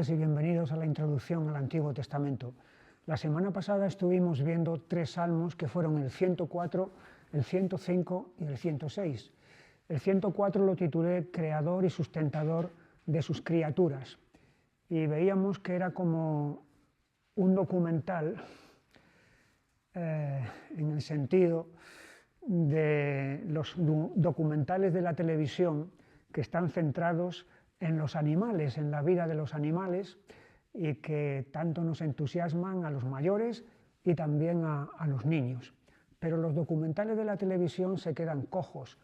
tardes y bienvenidos a la introducción al Antiguo Testamento. La semana pasada estuvimos viendo 3 salmos que fueron el 104, el 105 y el 106. El 104 lo titulé Creador y sustentador de sus criaturas y veíamos que era como un documental en el sentido de los documentales de la televisión que están centrados en los animales, en la vida de los animales, y que tanto nos entusiasman a los mayores y también a los niños. Pero los documentales de la televisión se quedan cojos,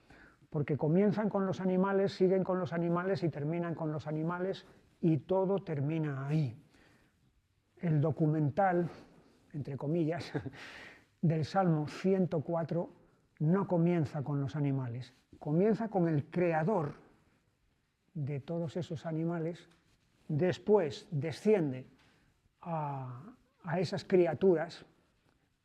porque comienzan con los animales, siguen con los animales y terminan con los animales, y todo termina ahí. El documental, entre comillas, del Salmo 104 no comienza con los animales, comienza con el creador de todos esos animales, después desciende a esas criaturas,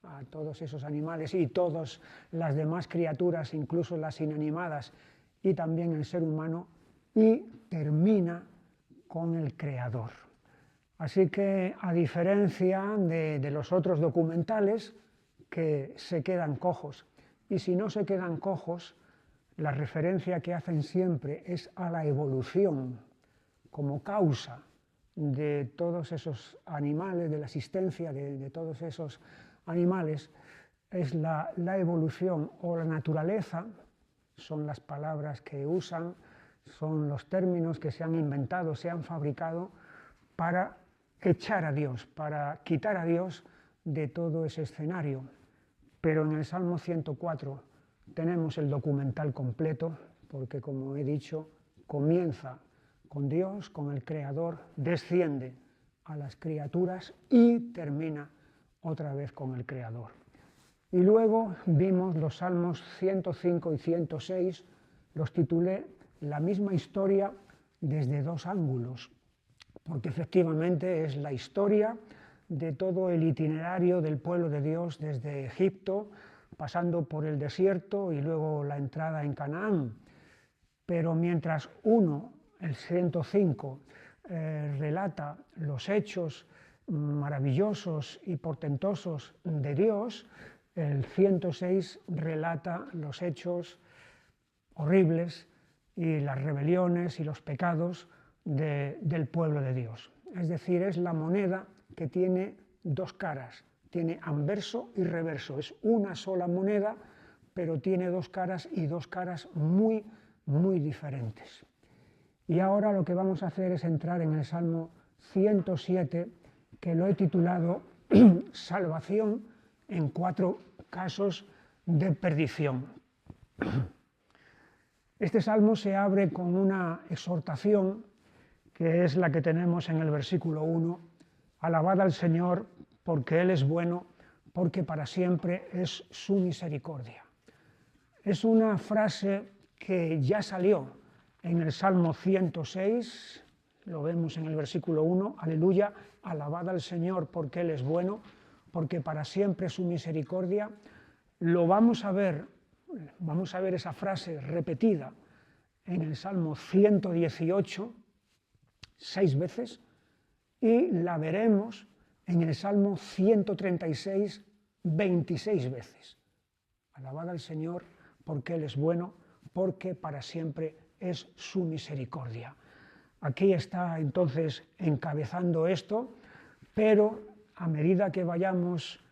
a todos esos animales y todas las demás criaturas, incluso las inanimadas y también el ser humano, y termina con el creador. Así que, a diferencia de los otros documentales que se quedan cojos, y si no se quedan cojos, la referencia que hacen siempre es a la evolución como causa de todos esos animales, de la existencia de todos esos animales, es la evolución o la naturaleza, son las palabras que usan, son los términos que se han inventado, se han fabricado para echar a Dios, para quitar a Dios de todo ese escenario. Pero en el Salmo 104 tenemos el documental completo, porque como he dicho, comienza con Dios, con el Creador, desciende a las criaturas y termina otra vez con el Creador. Y luego vimos los Salmos 105 y 106, los titulé La misma historia desde 2 ángulos, porque efectivamente es la historia de todo el itinerario del pueblo de Dios desde Egipto, pasando por el desierto y luego la entrada en Canaán. Pero mientras uno, el 105, relata los hechos maravillosos y portentosos de Dios, el 106 relata los hechos horribles y las rebeliones y los pecados del pueblo de Dios. Es decir, es la moneda que tiene 2 caras, tiene anverso y reverso, es una sola moneda, pero tiene 2 caras y 2 caras muy, muy diferentes. Y ahora lo que vamos a hacer es entrar en el Salmo 107, que lo he titulado Salvación en 4 casos de perdición. Este salmo se abre con una exhortación que es la que tenemos en el versículo 1, alabad al Señor porque Él es bueno, porque para siempre es su misericordia. Es una frase que ya salió en el Salmo 106, lo vemos en el versículo 1, aleluya, alabad al Señor porque Él es bueno, porque para siempre es su misericordia. Lo vamos a ver esa frase repetida en el Salmo 118, 6 veces, y la veremos en el Salmo 136, 26 veces. Alabad al Señor porque Él es bueno, porque para siempre es su misericordia. Aquí está entonces encabezando esto, pero a medida que vayamos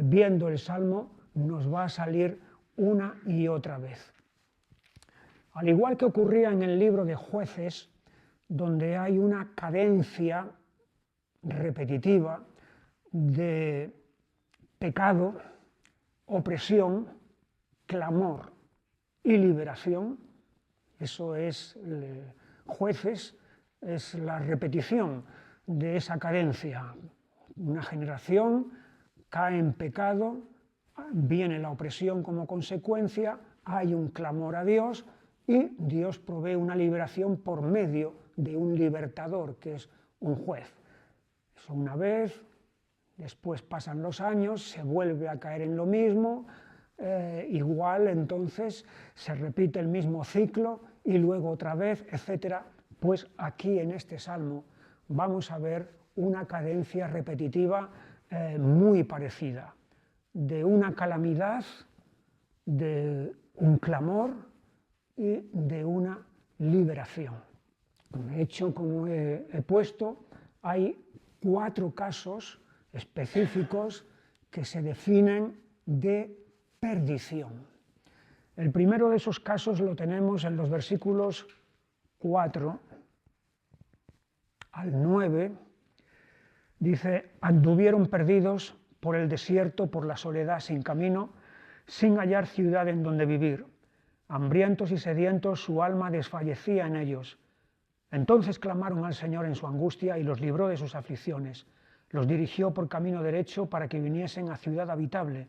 viendo el Salmo, nos va a salir una y otra vez. Al igual que ocurría en el libro de Jueces, donde hay una cadencia repetitiva de pecado, opresión, clamor y liberación, eso es Jueces, es la repetición de esa cadencia. Una generación cae en pecado, viene la opresión como consecuencia, hay un clamor a Dios y Dios provee una liberación por medio de un libertador, que es un juez. Eso una vez, después pasan los años, se vuelve a caer en lo mismo, igual entonces se repite el mismo ciclo y luego otra vez, etc. Pues aquí en este salmo vamos a ver una cadencia repetitiva muy parecida, de una calamidad, de un clamor y de una liberación. De hecho, como he puesto, hay 4 casos específicos que se definen de perdición. El primero de esos casos lo tenemos en los versículos 4 al 9. Dice: anduvieron perdidos por el desierto, por la soledad, sin camino, sin hallar ciudad en donde vivir. Hambrientos y sedientos, su alma desfallecía en ellos. Entonces clamaron al Señor en su angustia y los libró de sus aflicciones. Los dirigió por camino derecho para que viniesen a ciudad habitable.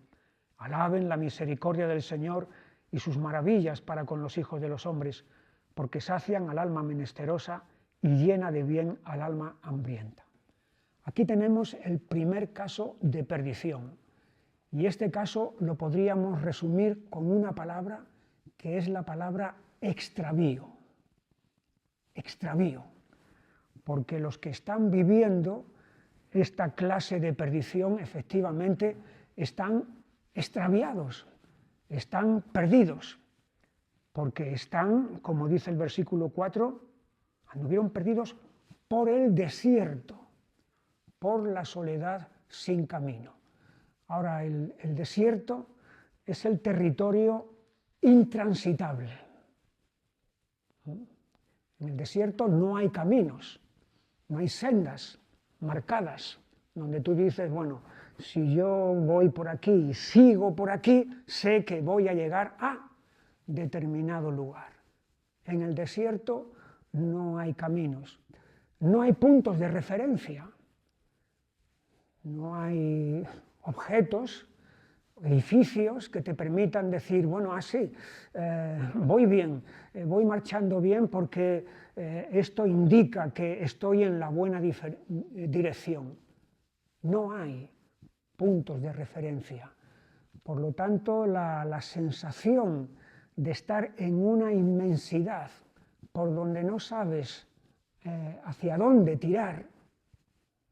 Alaben la misericordia del Señor y sus maravillas para con los hijos de los hombres, porque sacian al alma menesterosa y llena de bien al alma hambrienta. Aquí tenemos el primer caso de perdición, y este caso lo podríamos resumir con una palabra que es la palabra extravío. Extravío, porque los que están viviendo esta clase de perdición efectivamente están extraviados, están perdidos, porque están, como dice el versículo 4, anduvieron perdidos por el desierto, por la soledad sin camino. Ahora, el desierto es el territorio intransitable. En el desierto no hay caminos, no hay sendas marcadas, donde tú dices, bueno, si yo voy por aquí y sigo por aquí, sé que voy a llegar a determinado lugar. En el desierto no hay caminos, no hay puntos de referencia, no hay objetos, edificios que te permitan decir, bueno, así, voy bien, voy marchando bien porque esto indica que estoy en la buena dirección. No hay puntos de referencia. Por lo tanto, la sensación de estar en una inmensidad por donde no sabes hacia dónde tirar,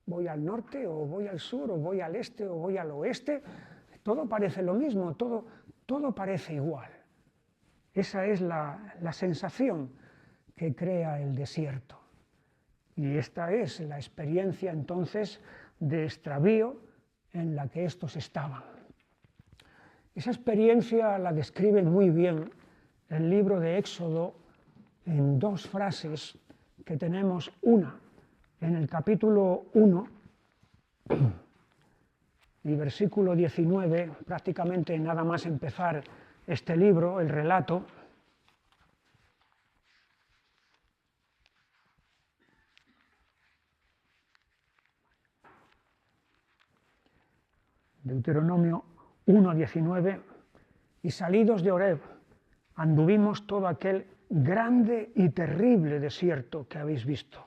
voy al norte o voy al sur o voy al este o voy al oeste, todo parece lo mismo, todo parece igual. Esa es la sensación que crea el desierto. Y esta es la experiencia entonces de extravío en la que estos estaban. Esa experiencia la describe muy bien el libro de Éxodo en 2 frases que tenemos, una en el capítulo 1 y versículo 19, prácticamente nada más empezar este libro, el relato. Deuteronomio 1:19, y salidos de Horeb, anduvimos todo aquel grande y terrible desierto que habéis visto.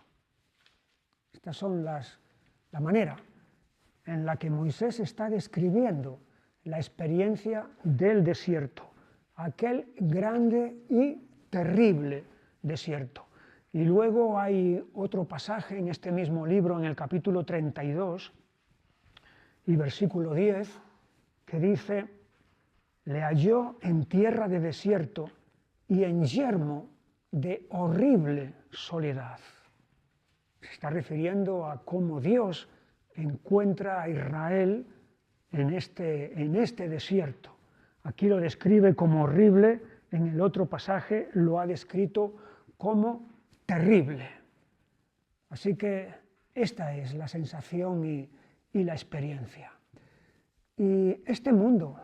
Estas son la manera en la que Moisés está describiendo la experiencia del desierto, aquel grande y terrible desierto. Y luego hay otro pasaje en este mismo libro, en el capítulo 32 y versículo 10, que dice: le halló en tierra de desierto y en yermo de horrible soledad. Se está refiriendo a cómo Dios encuentra a Israel en este desierto. Aquí lo describe como horrible, en el otro pasaje lo ha descrito como terrible. Así que esta es la sensación y la experiencia. Y este mundo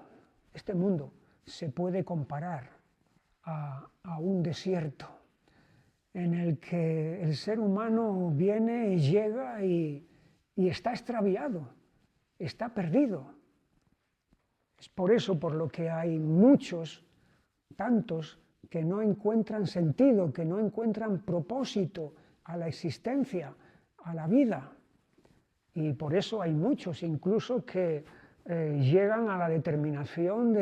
se puede comparar a un desierto en el que el ser humano viene y llega y está extraviado, está perdido. Es por eso por lo que hay muchos, tantos, que no encuentran sentido, que no encuentran propósito a la existencia, a la vida. Y por eso hay muchos incluso que llegan a la determinación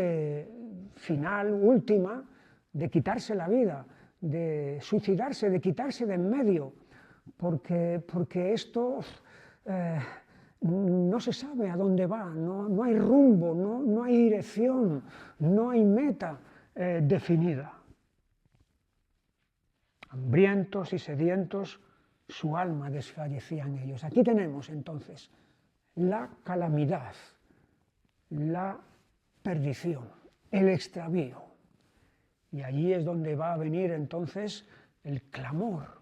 final, última, de quitarse la vida, de suicidarse, de quitarse de en medio, porque esto no se sabe a dónde va, no hay rumbo, no hay dirección, no hay meta definida. Hambrientos y sedientos, su alma desfallecía en ellos. Aquí tenemos entonces la calamidad, la perdición, el extravío. Y allí es donde va a venir entonces el clamor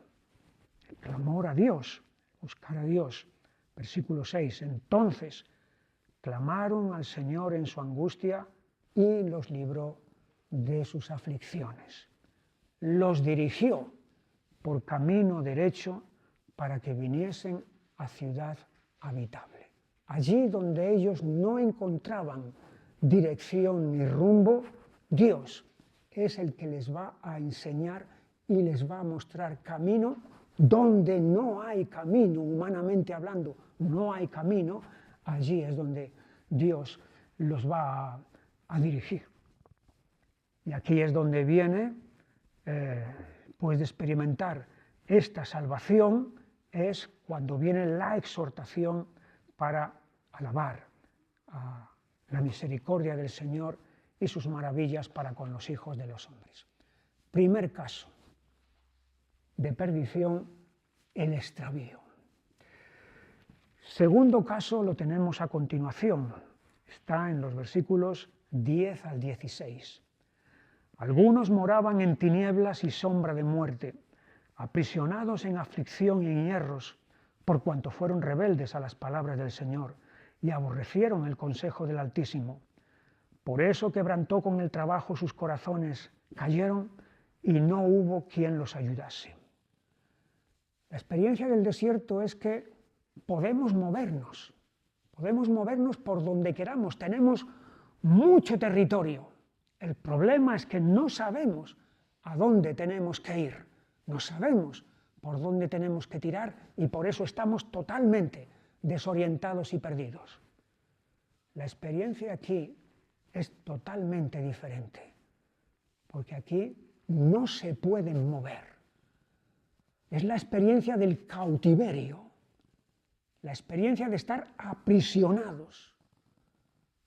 a Dios, buscar a Dios. Versículo 6, entonces clamaron al Señor en su angustia y los libró de sus aflicciones. Los dirigió por camino derecho para que viniesen a ciudad habitable. Allí donde ellos no encontraban dirección ni rumbo, Dios es el que les va a enseñar y les va a mostrar camino. Donde no hay camino, humanamente hablando, no hay camino, allí es donde Dios los va a dirigir. Y aquí es donde viene, pues de experimentar esta salvación, es cuando viene la exhortación para alabar a la misericordia del Señor y sus maravillas para con los hijos de los hombres. Primer caso de perdición, el extravío. Segundo caso lo tenemos a continuación, está en los versículos 10 al 16. Algunos moraban en tinieblas y sombra de muerte, aprisionados en aflicción y en hierros, por cuanto fueron rebeldes a las palabras del Señor y aborrecieron el consejo del Altísimo. Por eso quebrantó con el trabajo sus corazones, cayeron y no hubo quien los ayudase. La experiencia del desierto es que podemos movernos por donde queramos, tenemos mucho territorio. El problema es que no sabemos a dónde tenemos que ir, no sabemos por dónde tenemos que tirar y por eso estamos totalmente desorientados y perdidos. La experiencia aquí es totalmente diferente, porque aquí no se pueden mover. Es la experiencia del cautiverio, la experiencia de estar aprisionados,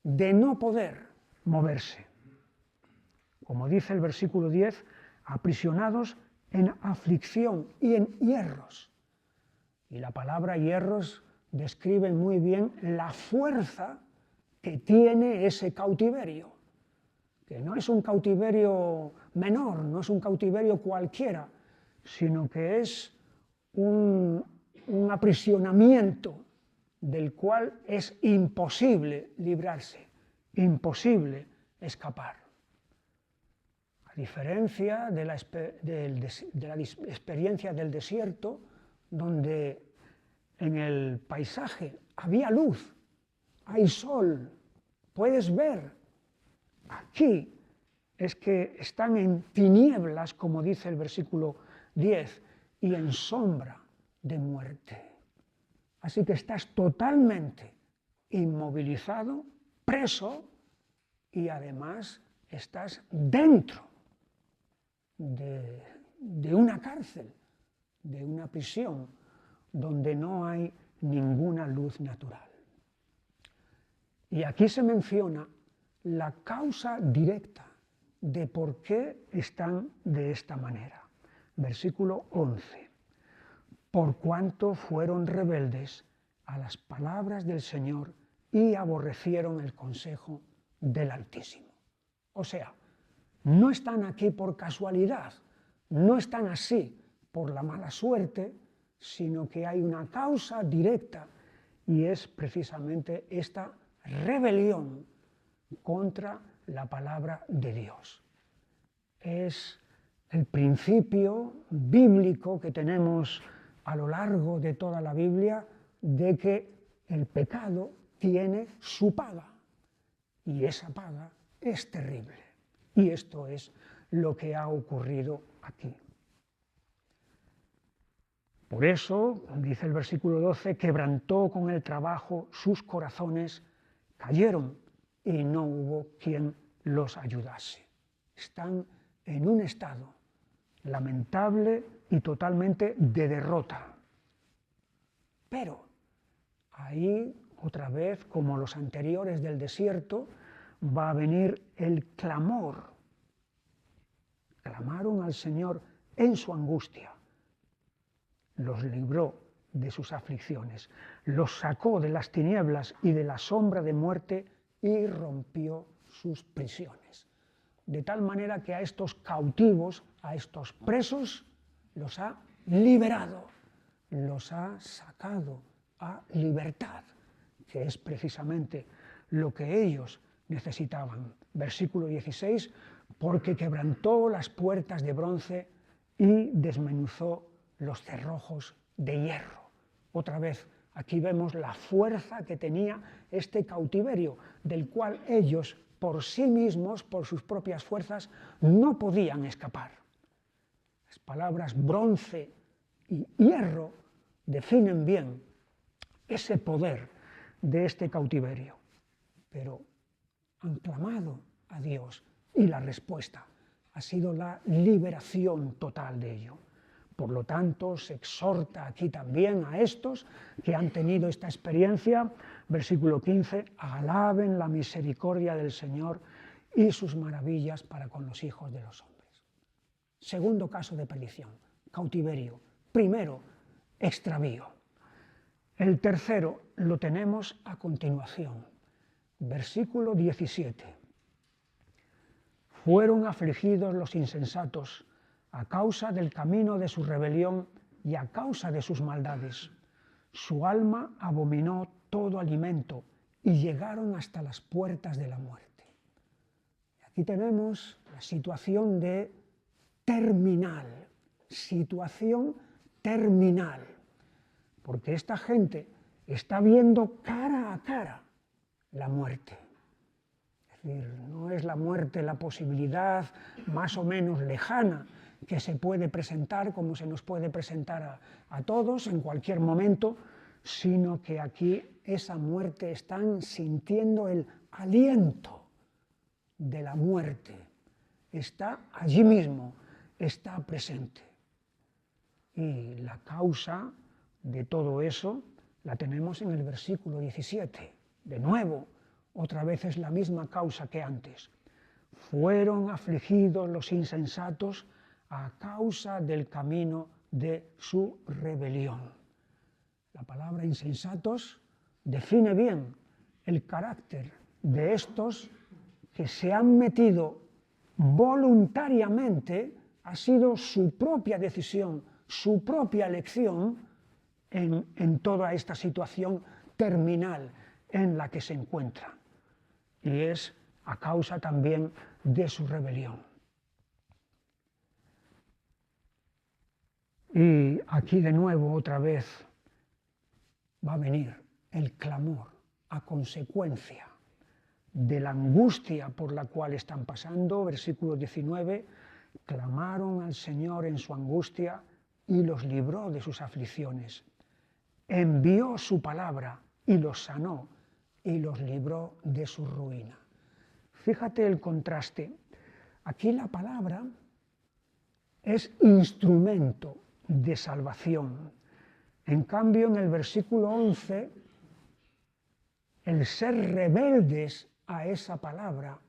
de no poder moverse. Como dice el versículo 10, aprisionados en aflicción y en hierros. Y la palabra hierros describe muy bien la fuerza que tiene ese cautiverio, que no es un cautiverio menor, no es un cautiverio cualquiera, sino que es un aprisionamiento del cual es imposible librarse, imposible escapar. A diferencia de la experiencia del desierto, donde en el paisaje había luz, hay sol, puedes ver. Aquí es que están en tinieblas, como dice el versículo 10, y en sombra de muerte. Así que estás totalmente inmovilizado, preso, y además estás dentro de una cárcel, de una prisión, donde no hay ninguna luz natural. Y aquí se menciona la causa directa de por qué están de esta manera. Versículo 11. Por cuanto fueron rebeldes a las palabras del Señor y aborrecieron el consejo del Altísimo. O sea, no están aquí por casualidad, no están así por la mala suerte, sino que hay una causa directa y es precisamente esta rebelión contra la palabra de Dios. Es el principio bíblico que tenemos a lo largo de toda la Biblia de que el pecado tiene su paga y esa paga es terrible. Y esto es lo que ha ocurrido aquí. Por eso, dice el versículo 12, quebrantó con el trabajo sus corazones, cayeron y no hubo quien los ayudase. Están en un estado lamentable y totalmente de derrota. Pero ahí, otra vez, como los anteriores del desierto, va a venir el clamor. Clamaron al Señor en su angustia. Los libró de sus aflicciones, los sacó de las tinieblas y de la sombra de muerte y rompió sus prisiones. De tal manera que a estos cautivos, a estos presos, los ha liberado, los ha sacado a libertad, que es precisamente lo que ellos necesitaban. Versículo 16, porque quebrantó las puertas de bronce y desmenuzó los cerrojos de hierro. Otra vez, aquí vemos la fuerza que tenía este cautiverio, del cual ellos, por sí mismos, por sus propias fuerzas, no podían escapar. Las palabras bronce y hierro definen bien ese poder de este cautiverio. Pero han clamado a Dios y la respuesta ha sido la liberación total de ello. Por lo tanto, se exhorta aquí también a estos que han tenido esta experiencia, versículo 15, alaben la misericordia del Señor y sus maravillas para con los hijos de los hombres. Segundo caso de perdición, cautiverio. Primero, extravío. El tercero lo tenemos a continuación, versículo 17. Fueron afligidos los insensatos a causa del camino de su rebelión y a causa de sus maldades. Su alma abominó todo alimento y llegaron hasta las puertas de la muerte. Aquí tenemos la situación de terminal, situación terminal, porque esta gente está viendo cara a cara la muerte. Es decir, no es la muerte la posibilidad más o menos lejana que se puede presentar, como se nos puede presentar a todos en cualquier momento, sino que aquí esa muerte están sintiendo el aliento de la muerte. Está allí mismo, está presente. Y la causa de todo eso la tenemos en el versículo 17. De nuevo, otra vez es la misma causa que antes. Fueron afligidos los insensatos a causa del camino de su rebelión. La palabra insensatos define bien el carácter de estos que se han metido voluntariamente, ha sido su propia decisión, su propia elección en toda esta situación terminal en la que se encuentra. Y es a causa también de su rebelión. Y aquí de nuevo, otra vez, va a venir el clamor a consecuencia de la angustia por la cual están pasando. Versículo 19, clamaron al Señor en su angustia y los libró de sus aflicciones. Envió su palabra y los sanó y los libró de su ruina. Fíjate el contraste. Aquí la palabra es instrumento de salvación. En cambio, en el versículo 11, el ser rebeldes a esa palabra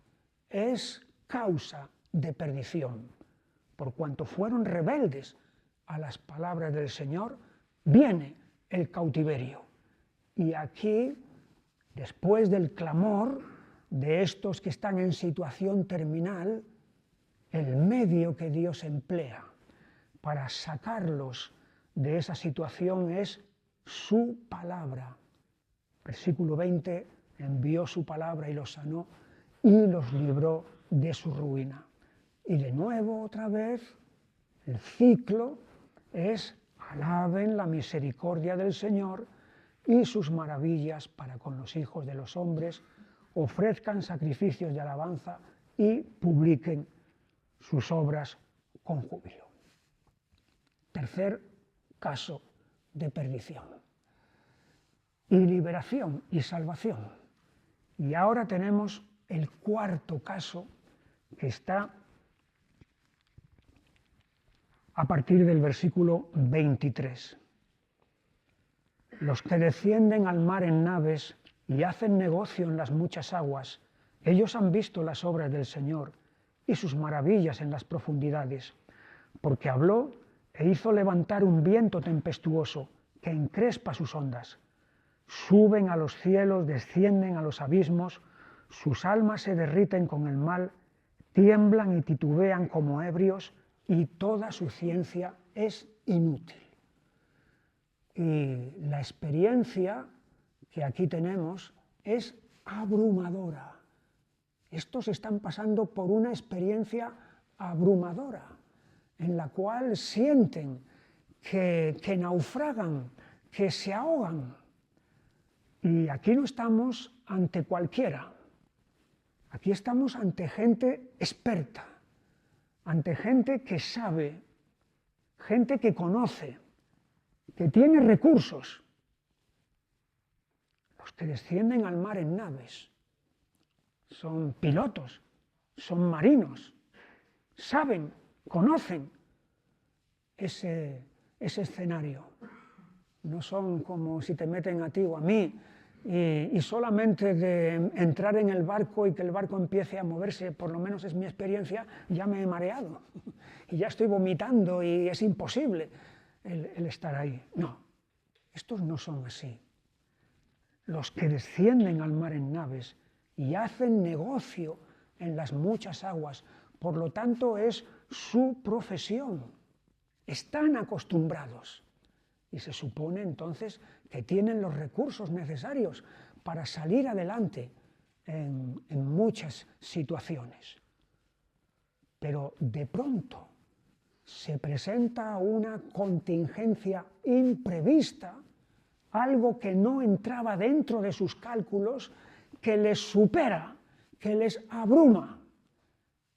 es causa de perdición. Por cuanto fueron rebeldes a las palabras del Señor, viene el cautiverio. Y aquí, después del clamor de estos que están en situación terminal, el medio que Dios emplea para sacarlos de esa situación es su palabra. Versículo 20, envió su palabra y los sanó y los libró de su ruina. Y de nuevo, otra vez, el ciclo es alaben la misericordia del Señor y sus maravillas para con los hijos de los hombres, ofrezcan sacrificios de alabanza y publiquen sus obras con júbilo. Tercer caso de perdición. Y liberación y salvación. Y ahora tenemos el cuarto caso que está a partir del versículo 23. Los que descienden al mar en naves y hacen negocio en las muchas aguas, ellos han visto las obras del Señor y sus maravillas en las profundidades, porque habló e hizo levantar un viento tempestuoso que encrespa sus ondas. Suben a los cielos, descienden a los abismos, sus almas se derriten con el mal, tiemblan y titubean como ebrios, y toda su ciencia es inútil. Y la experiencia que aquí tenemos es abrumadora. Estos están pasando por una experiencia abrumadora, en la cual sienten que naufragan, que se ahogan. Y aquí no estamos ante cualquiera, aquí estamos ante gente experta, ante gente que sabe, gente que conoce, que tiene recursos. Los que descienden al mar en naves son pilotos, son marinos, saben, conocen ese escenario. No son como si te meten a ti o a mí y solamente de entrar en el barco y que el barco empiece a moverse, por lo menos es mi experiencia, ya me he mareado y ya estoy vomitando y es imposible el estar ahí. No, estos no son así. Los que descienden al mar en naves y hacen negocio en las muchas aguas, por lo tanto es su profesión, están acostumbrados. Y se supone entonces que tienen los recursos necesarios para salir adelante en muchas situaciones. Pero de pronto se presenta una contingencia imprevista, algo que no entraba dentro de sus cálculos, que les supera, que les abruma.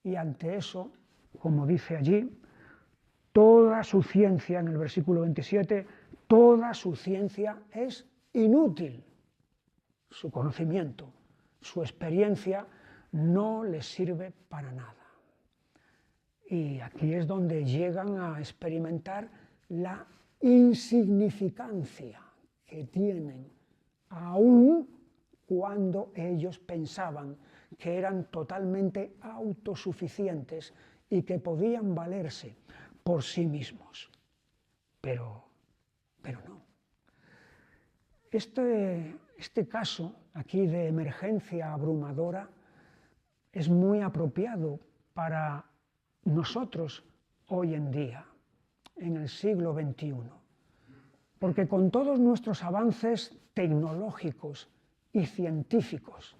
Y ante eso, como dice allí, toda su ciencia, en el versículo 27, toda su ciencia es inútil. Su conocimiento, su experiencia no les sirve para nada. Y aquí es donde llegan a experimentar la insignificancia que tienen, aun cuando ellos pensaban que eran totalmente autosuficientes y que podían valerse por sí mismos. Pero no. Este caso aquí de emergencia abrumadora es muy apropiado para nosotros hoy en día, en el siglo XXI, porque con todos nuestros avances tecnológicos y científicos,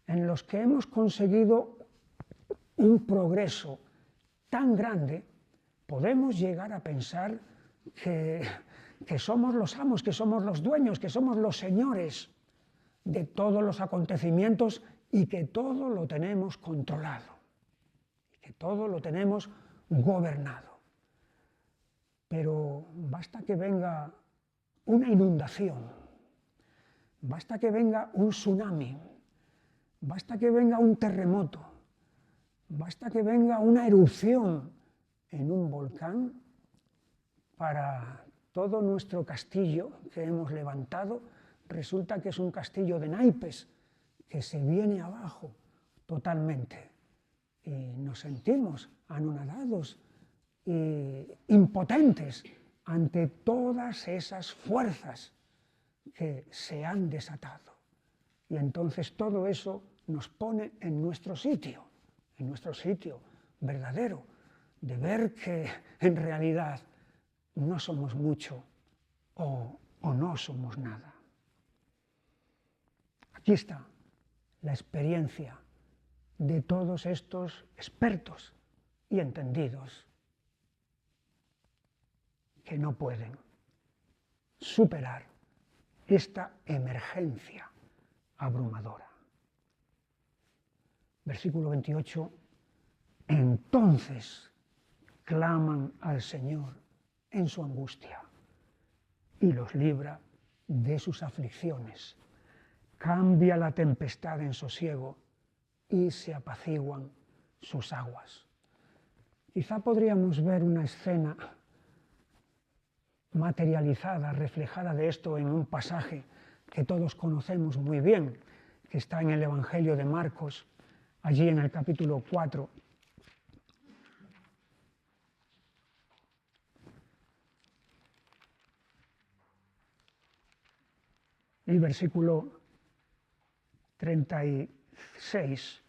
en los que hemos conseguido un progreso tan grande, podemos llegar a pensar que somos los amos, que somos los dueños, que somos los señores de todos los acontecimientos y que todo lo tenemos controlado, y que todo lo tenemos gobernado. Pero basta que venga una inundación, basta que venga un tsunami, basta que venga un terremoto, basta que venga una erupción en un volcán para todo nuestro castillo que hemos levantado, resulta que es un castillo de naipes que se viene abajo totalmente. Y nos sentimos anonadados e impotentes ante todas esas fuerzas que se han desatado. Y entonces todo eso nos pone en nuestro sitio verdadero, de ver que en realidad no somos mucho o no somos nada. Aquí está la experiencia de todos estos expertos y entendidos que no pueden superar esta emergencia abrumadora. Versículo 28, entonces claman al Señor en su angustia y los libra de sus aflicciones. Cambia la tempestad en sosiego y se apaciguan sus aguas. Quizá podríamos ver una escena materializada, reflejada de esto en un pasaje que todos conocemos muy bien, que está en el Evangelio de Marcos, allí en el capítulo 4. Y versículo 36.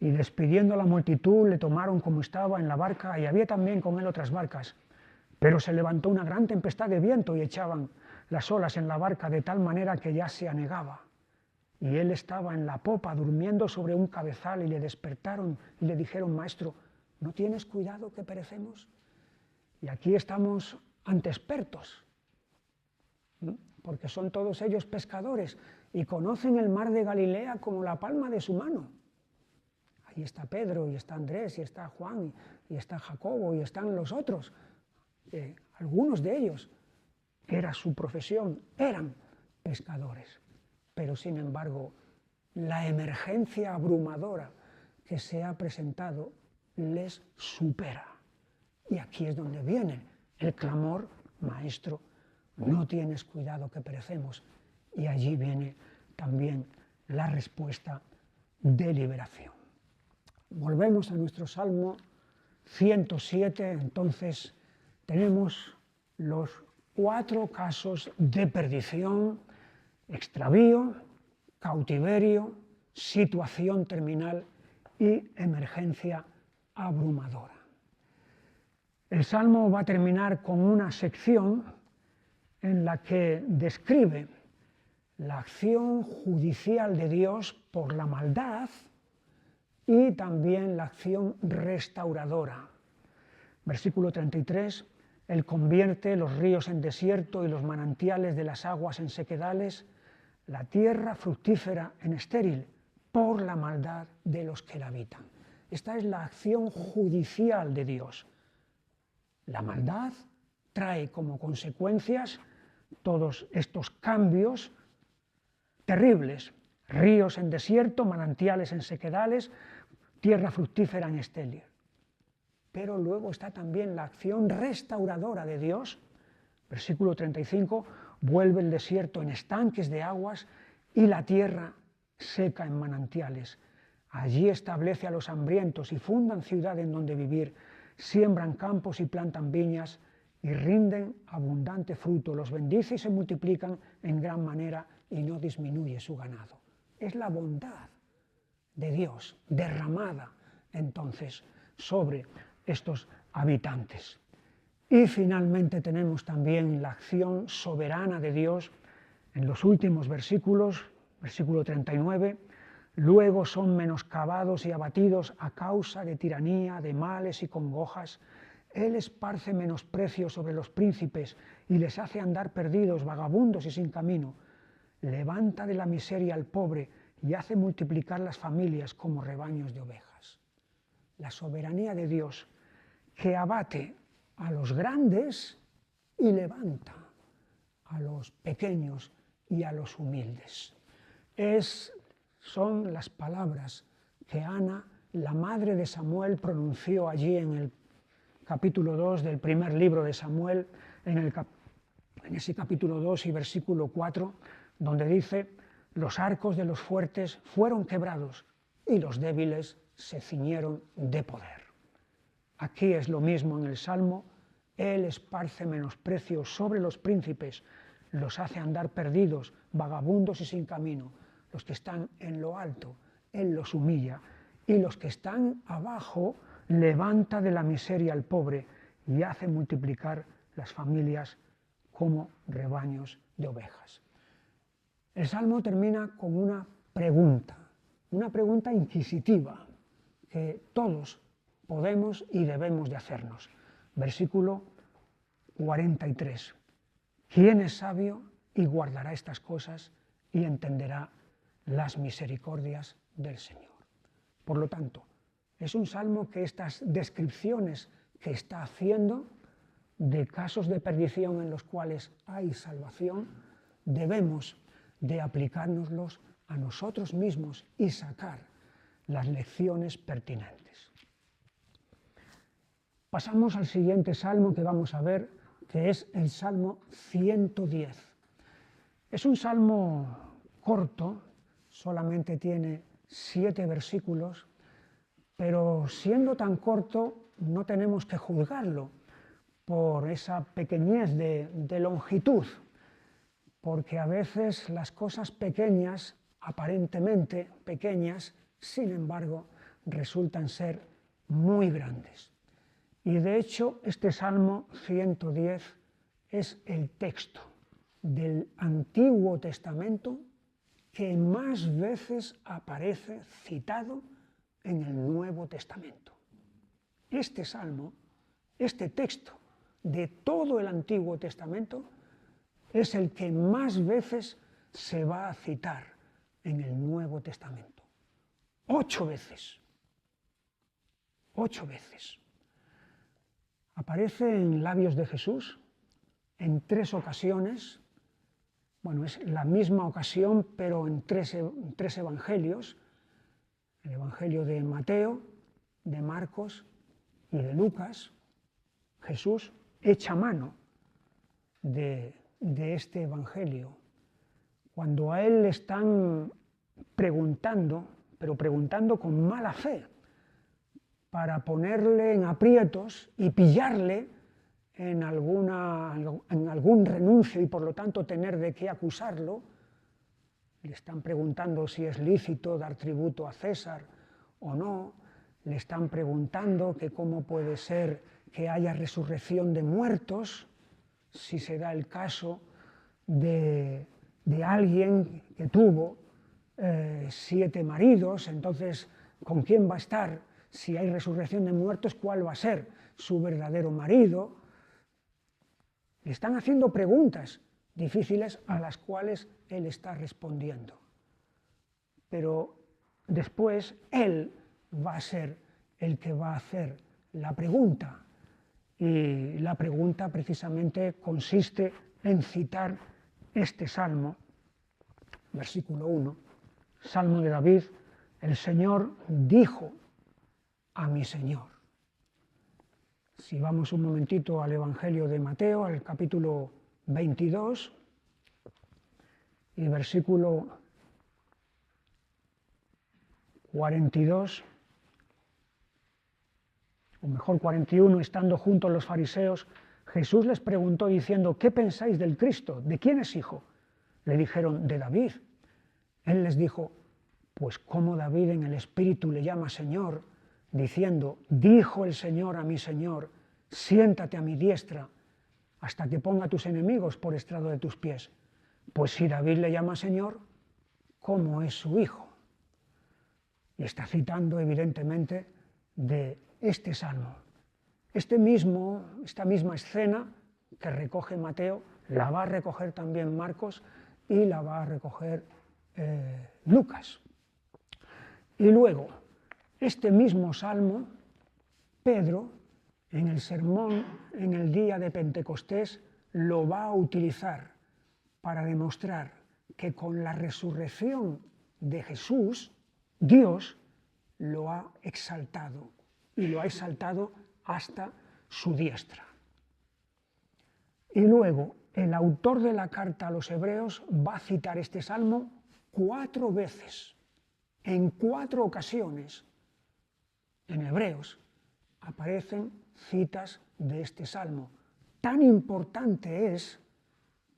Y despidiendo a la multitud, le tomaron como estaba en la barca, y había también con él otras barcas. Pero se levantó una gran tempestad de viento y echaban las olas en la barca de tal manera que ya se anegaba. Y él estaba en la popa durmiendo sobre un cabezal, y le despertaron y le dijeron: Maestro, ¿no tienes cuidado que perecemos? Y aquí estamos ante expertos, porque son todos ellos pescadores y conocen el mar de Galilea como la palma de su mano. Ahí está Pedro, y está Andrés, y está Juan, y está Jacobo, y están los otros. Algunos de ellos, era su profesión, eran pescadores. Pero sin embargo, la emergencia abrumadora que se ha presentado les supera. Y aquí es donde viene el clamor: Maestro, no tienes cuidado que perecemos. Y allí viene también la respuesta de liberación. Volvemos a nuestro Salmo 107, entonces tenemos los 4 casos de perdición: extravío, cautiverio, situación terminal y emergencia abrumadora. El Salmo va a terminar con una sección en la que describe la acción judicial de Dios por la maldad y también la acción restauradora. Versículo 33, Él convierte los ríos en desierto y los manantiales de las aguas en sequedales, la tierra fructífera en estéril, por la maldad de los que la habitan. Esta es la acción judicial de Dios. La maldad trae como consecuencias todos estos cambios terribles: ríos en desierto, manantiales en sequedales, tierra fructífera en estéril. Pero luego está también la acción restauradora de Dios. Versículo 35, vuelve el desierto en estanques de aguas y la tierra seca en manantiales. Allí establece a los hambrientos y fundan ciudad en donde vivir, siembran campos y plantan viñas y rinden abundante fruto, los bendice y se multiplican en gran manera y no disminuye su ganado. Es la bondad de Dios derramada entonces sobre estos habitantes. Y finalmente tenemos también la acción soberana de Dios en los últimos versículos, versículo 39, luego son menoscabados y abatidos a causa de tiranía, de males y congojas. Él esparce menosprecio sobre los príncipes y les hace andar perdidos, vagabundos y sin camino. Levanta de la miseria al pobre y hace multiplicar las familias como rebaños de ovejas. La soberanía de Dios, que abate a los grandes y levanta a los pequeños y a los humildes. Son las palabras que Ana, la madre de Samuel, pronunció allí en el capítulo 2 del primer libro de Samuel, en ese capítulo 2 y versículo 4, donde dice: los arcos de los fuertes fueron quebrados y los débiles se ciñeron de poder. Aquí es lo mismo en el Salmo: Él esparce menosprecio sobre los príncipes, los hace andar perdidos, vagabundos y sin camino. Los que están en lo alto, Él los humilla, y los que están abajo levanta de la miseria al pobre y hace multiplicar las familias como rebaños de ovejas. El Salmo termina con una pregunta inquisitiva que todos podemos y debemos de hacernos. Versículo 43. ¿Quién es sabio y guardará estas cosas y entenderá las misericordias del Señor? Por lo tanto, es un salmo que estas descripciones que está haciendo de casos de perdición en los cuales hay salvación, debemos de aplicárnoslos a nosotros mismos y sacar las lecciones pertinentes. Pasamos al siguiente salmo que vamos a ver, que es el Salmo 110. Es un salmo corto, solamente tiene 7 versículos, pero siendo tan corto no tenemos que juzgarlo por esa pequeñez de longitud, porque a veces las cosas pequeñas, aparentemente pequeñas, sin embargo, resultan ser muy grandes. Y de hecho, este Salmo 110 es el texto del Antiguo Testamento que más veces aparece citado en el Nuevo Testamento. Este Salmo, este texto de todo el Antiguo Testamento, es el que más veces se va a citar en el Nuevo Testamento. 8 veces. 8 veces. Aparece en labios de Jesús en 3 ocasiones. Bueno, es la misma ocasión, pero en tres evangelios. El Evangelio de Mateo, de Marcos y de Lucas. Jesús echa mano de este Evangelio. Cuando a él le están preguntando, pero preguntando con mala fe, para ponerle en aprietos y pillarle en algún renuncio y por lo tanto tener de qué acusarlo, le están preguntando si es lícito dar tributo a César o no, le están preguntando que cómo puede ser que haya resurrección de muertos, si se da el caso de alguien que tuvo 7 maridos, entonces ¿con quién va a estar? Si hay resurrección de muertos, ¿cuál va a ser su verdadero marido? Le están haciendo preguntas difíciles a las cuales él está respondiendo. Pero después él va a ser el que va a hacer la pregunta. Y la pregunta precisamente consiste en citar este salmo, versículo 1, Salmo de David: el Señor dijo a mi Señor. Si vamos un momentito al Evangelio de Mateo, al capítulo 22, y versículo 42, o mejor 41, estando juntos los fariseos, Jesús les preguntó diciendo: ¿qué pensáis del Cristo? ¿De quién es hijo? Le dijeron: de David. Él les dijo: pues cómo David en el Espíritu le llama Señor, diciendo: dijo el Señor a mi Señor, siéntate a mi diestra hasta que ponga a tus enemigos por estrado de tus pies. Pues si David le llama Señor, ¿cómo es su hijo? Y está citando evidentemente de este salmo. Esta misma escena que recoge Mateo, la va a recoger también Marcos y la va a recoger Lucas. Y luego, este mismo salmo, Pedro, en el sermón en el día de Pentecostés, lo va a utilizar para demostrar que con la resurrección de Jesús, Dios lo ha exaltado, y lo ha exaltado hasta su diestra. Y luego, el autor de la carta a los Hebreos va a citar este salmo 4 veces, en 4 ocasiones. En Hebreos aparecen citas de este salmo. Tan importante es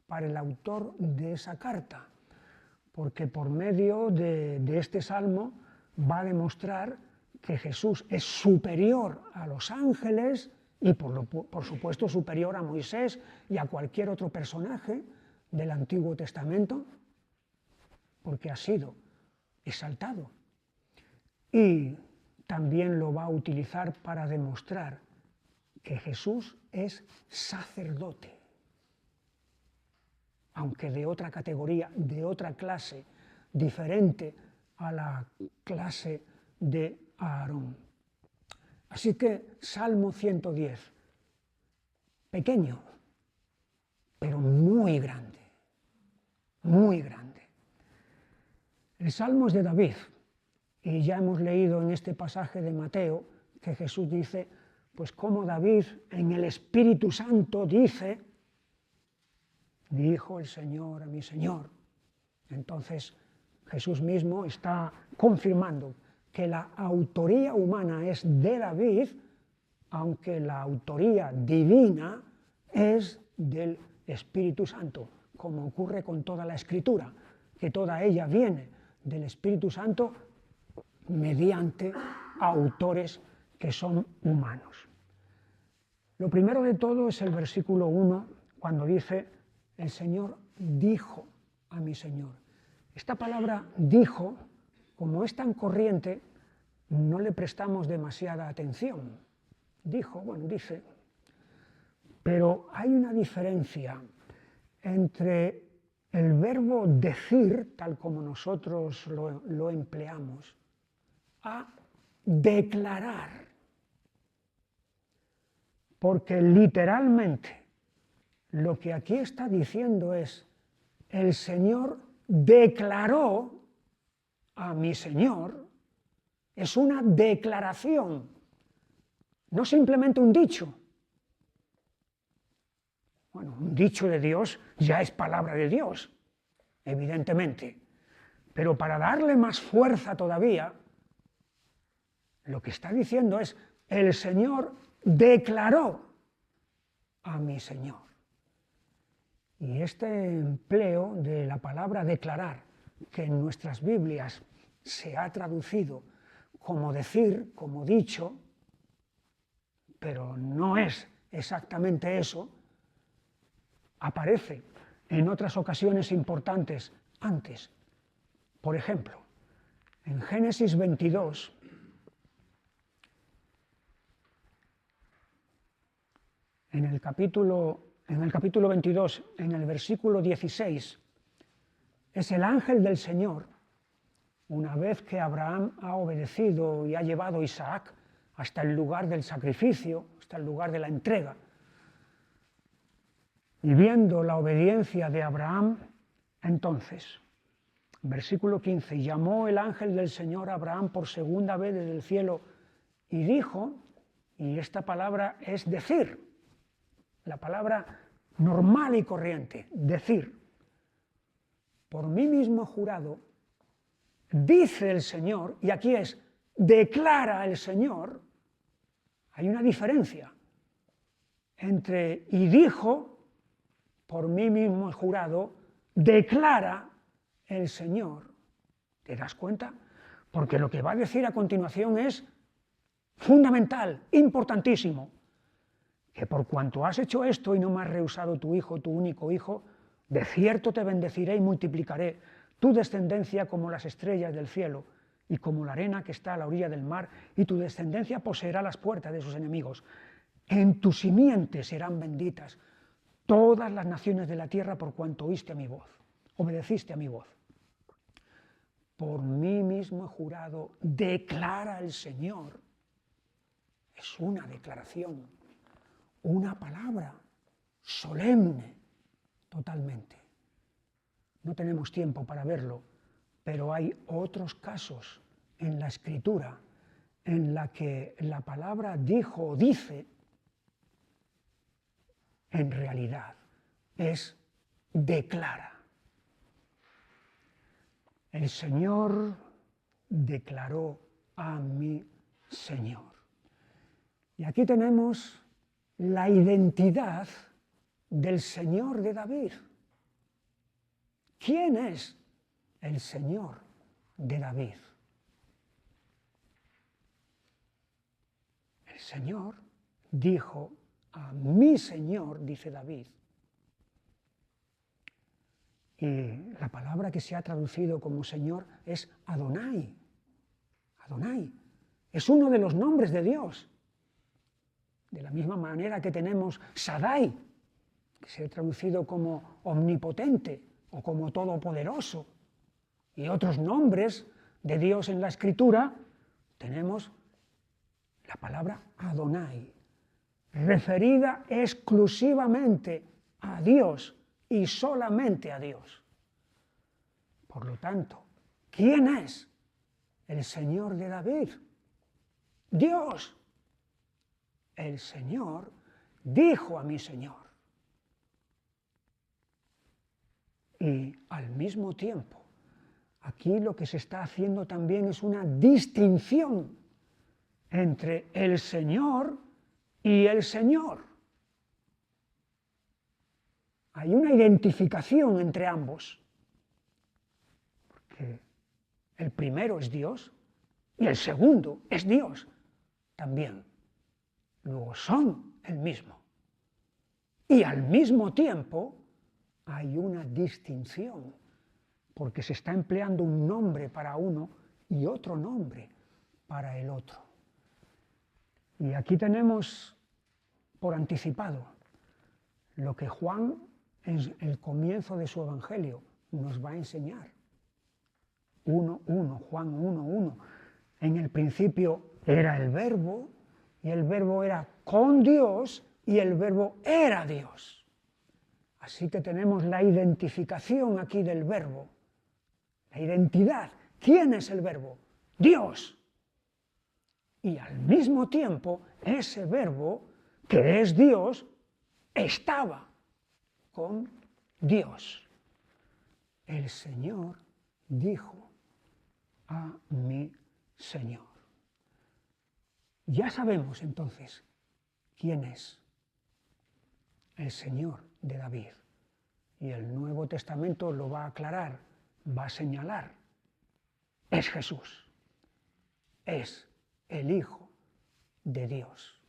para el autor de esa carta, porque por medio de este salmo va a demostrar que Jesús es superior a los ángeles y por supuesto superior a Moisés y a cualquier otro personaje del Antiguo Testamento, porque ha sido exaltado. Y también lo va a utilizar para demostrar que Jesús es sacerdote, aunque de otra categoría, de otra clase, diferente a la clase de Aarón. Así que Salmo 110, pequeño, pero muy grande, muy grande. El Salmo es de David, y ya hemos leído en este pasaje de Mateo que Jesús dice: pues como David en el Espíritu Santo dice, dijo el Señor a mi Señor. Entonces Jesús mismo está confirmando que la autoría humana es de David, aunque la autoría divina es del Espíritu Santo, como ocurre con toda la Escritura, que toda ella viene del Espíritu Santo mediante autores que son humanos. Lo primero de todo es el versículo 1, cuando dice, el Señor dijo a mi Señor. Esta palabra dijo, como es tan corriente, no le prestamos demasiada atención. Dijo, bueno, dice, pero hay una diferencia entre el verbo decir, tal como nosotros lo empleamos, a declarar. Porque literalmente lo que aquí está diciendo es, el Señor declaró a mi Señor, es una declaración, no simplemente un dicho. Bueno, un dicho de Dios ya es palabra de Dios, evidentemente. Pero para darle más fuerza todavía, lo que está diciendo es, el Señor declaró a mi Señor. Y este empleo de la palabra declarar, que en nuestras Biblias se ha traducido como decir, como dicho, pero no es exactamente eso, aparece en otras ocasiones importantes antes. Por ejemplo, en Génesis 22, en el capítulo 22, en el versículo 16, es el ángel del Señor, una vez que Abraham ha obedecido y ha llevado a Isaac hasta el lugar del sacrificio, hasta el lugar de la entrega, y viendo la obediencia de Abraham, entonces, versículo 15, llamó el ángel del Señor a Abraham por segunda vez desde el cielo y dijo, y esta palabra es decir, la palabra normal y corriente, decir, por mí mismo jurado, dice el Señor, y aquí es, declara el Señor, hay una diferencia entre y dijo, por mí mismo he jurado, declara el Señor. ¿Te das cuenta? Porque lo que va a decir a continuación es fundamental, importantísimo, que por cuanto has hecho esto y no me has rehusado tu hijo, tu único hijo, de cierto te bendeciré y multiplicaré tu descendencia como las estrellas del cielo y como la arena que está a la orilla del mar, y tu descendencia poseerá las puertas de sus enemigos. En tu simiente serán benditas todas las naciones de la tierra por cuanto oíste a mi voz, obedeciste a mi voz. Por mí mismo he jurado, declara el Señor. Es una declaración, una palabra solemne, totalmente. No tenemos tiempo para verlo, pero hay otros casos en la Escritura en la que la palabra dijo o dice, en realidad es declara. El Señor declaró a mi Señor. Y aquí tenemos la identidad del Señor de David. ¿Quién es el Señor de David? El Señor dijo a mi Señor, dice David. Y la palabra que se ha traducido como Señor es Adonai. Adonai. Es uno de los nombres de Dios. De la misma manera que tenemos Shaddai, que se ha traducido como omnipotente o como todopoderoso, y otros nombres de Dios en la Escritura, tenemos la palabra Adonai, referida exclusivamente a Dios y solamente a Dios. Por lo tanto, ¿quién es el Señor de David? Dios. el Señor dijo a mi Señor. Y al mismo tiempo, aquí lo que se está haciendo también es una distinción entre el Señor y el Señor. Hay una identificación entre ambos, porque el primero es Dios y el segundo es Dios también. Luego son el mismo. Y al mismo tiempo hay una distinción, porque se está empleando un nombre para uno y otro nombre para el otro. Y aquí tenemos por anticipado lo que Juan en el comienzo de su Evangelio nos va a enseñar. 1:1, Juan 1:1. En el principio era el Verbo, y el Verbo era con Dios, y el Verbo era Dios. Así que tenemos la identificación aquí del Verbo, la identidad. ¿Quién es el Verbo? Dios. Y al mismo tiempo, ese Verbo, que es Dios, estaba con Dios. El Señor dijo a mi Señor. Ya sabemos entonces quién es el Señor de David. Y el Nuevo Testamento lo va a aclarar, va a señalar. Es Jesús. Es el Hijo de Dios,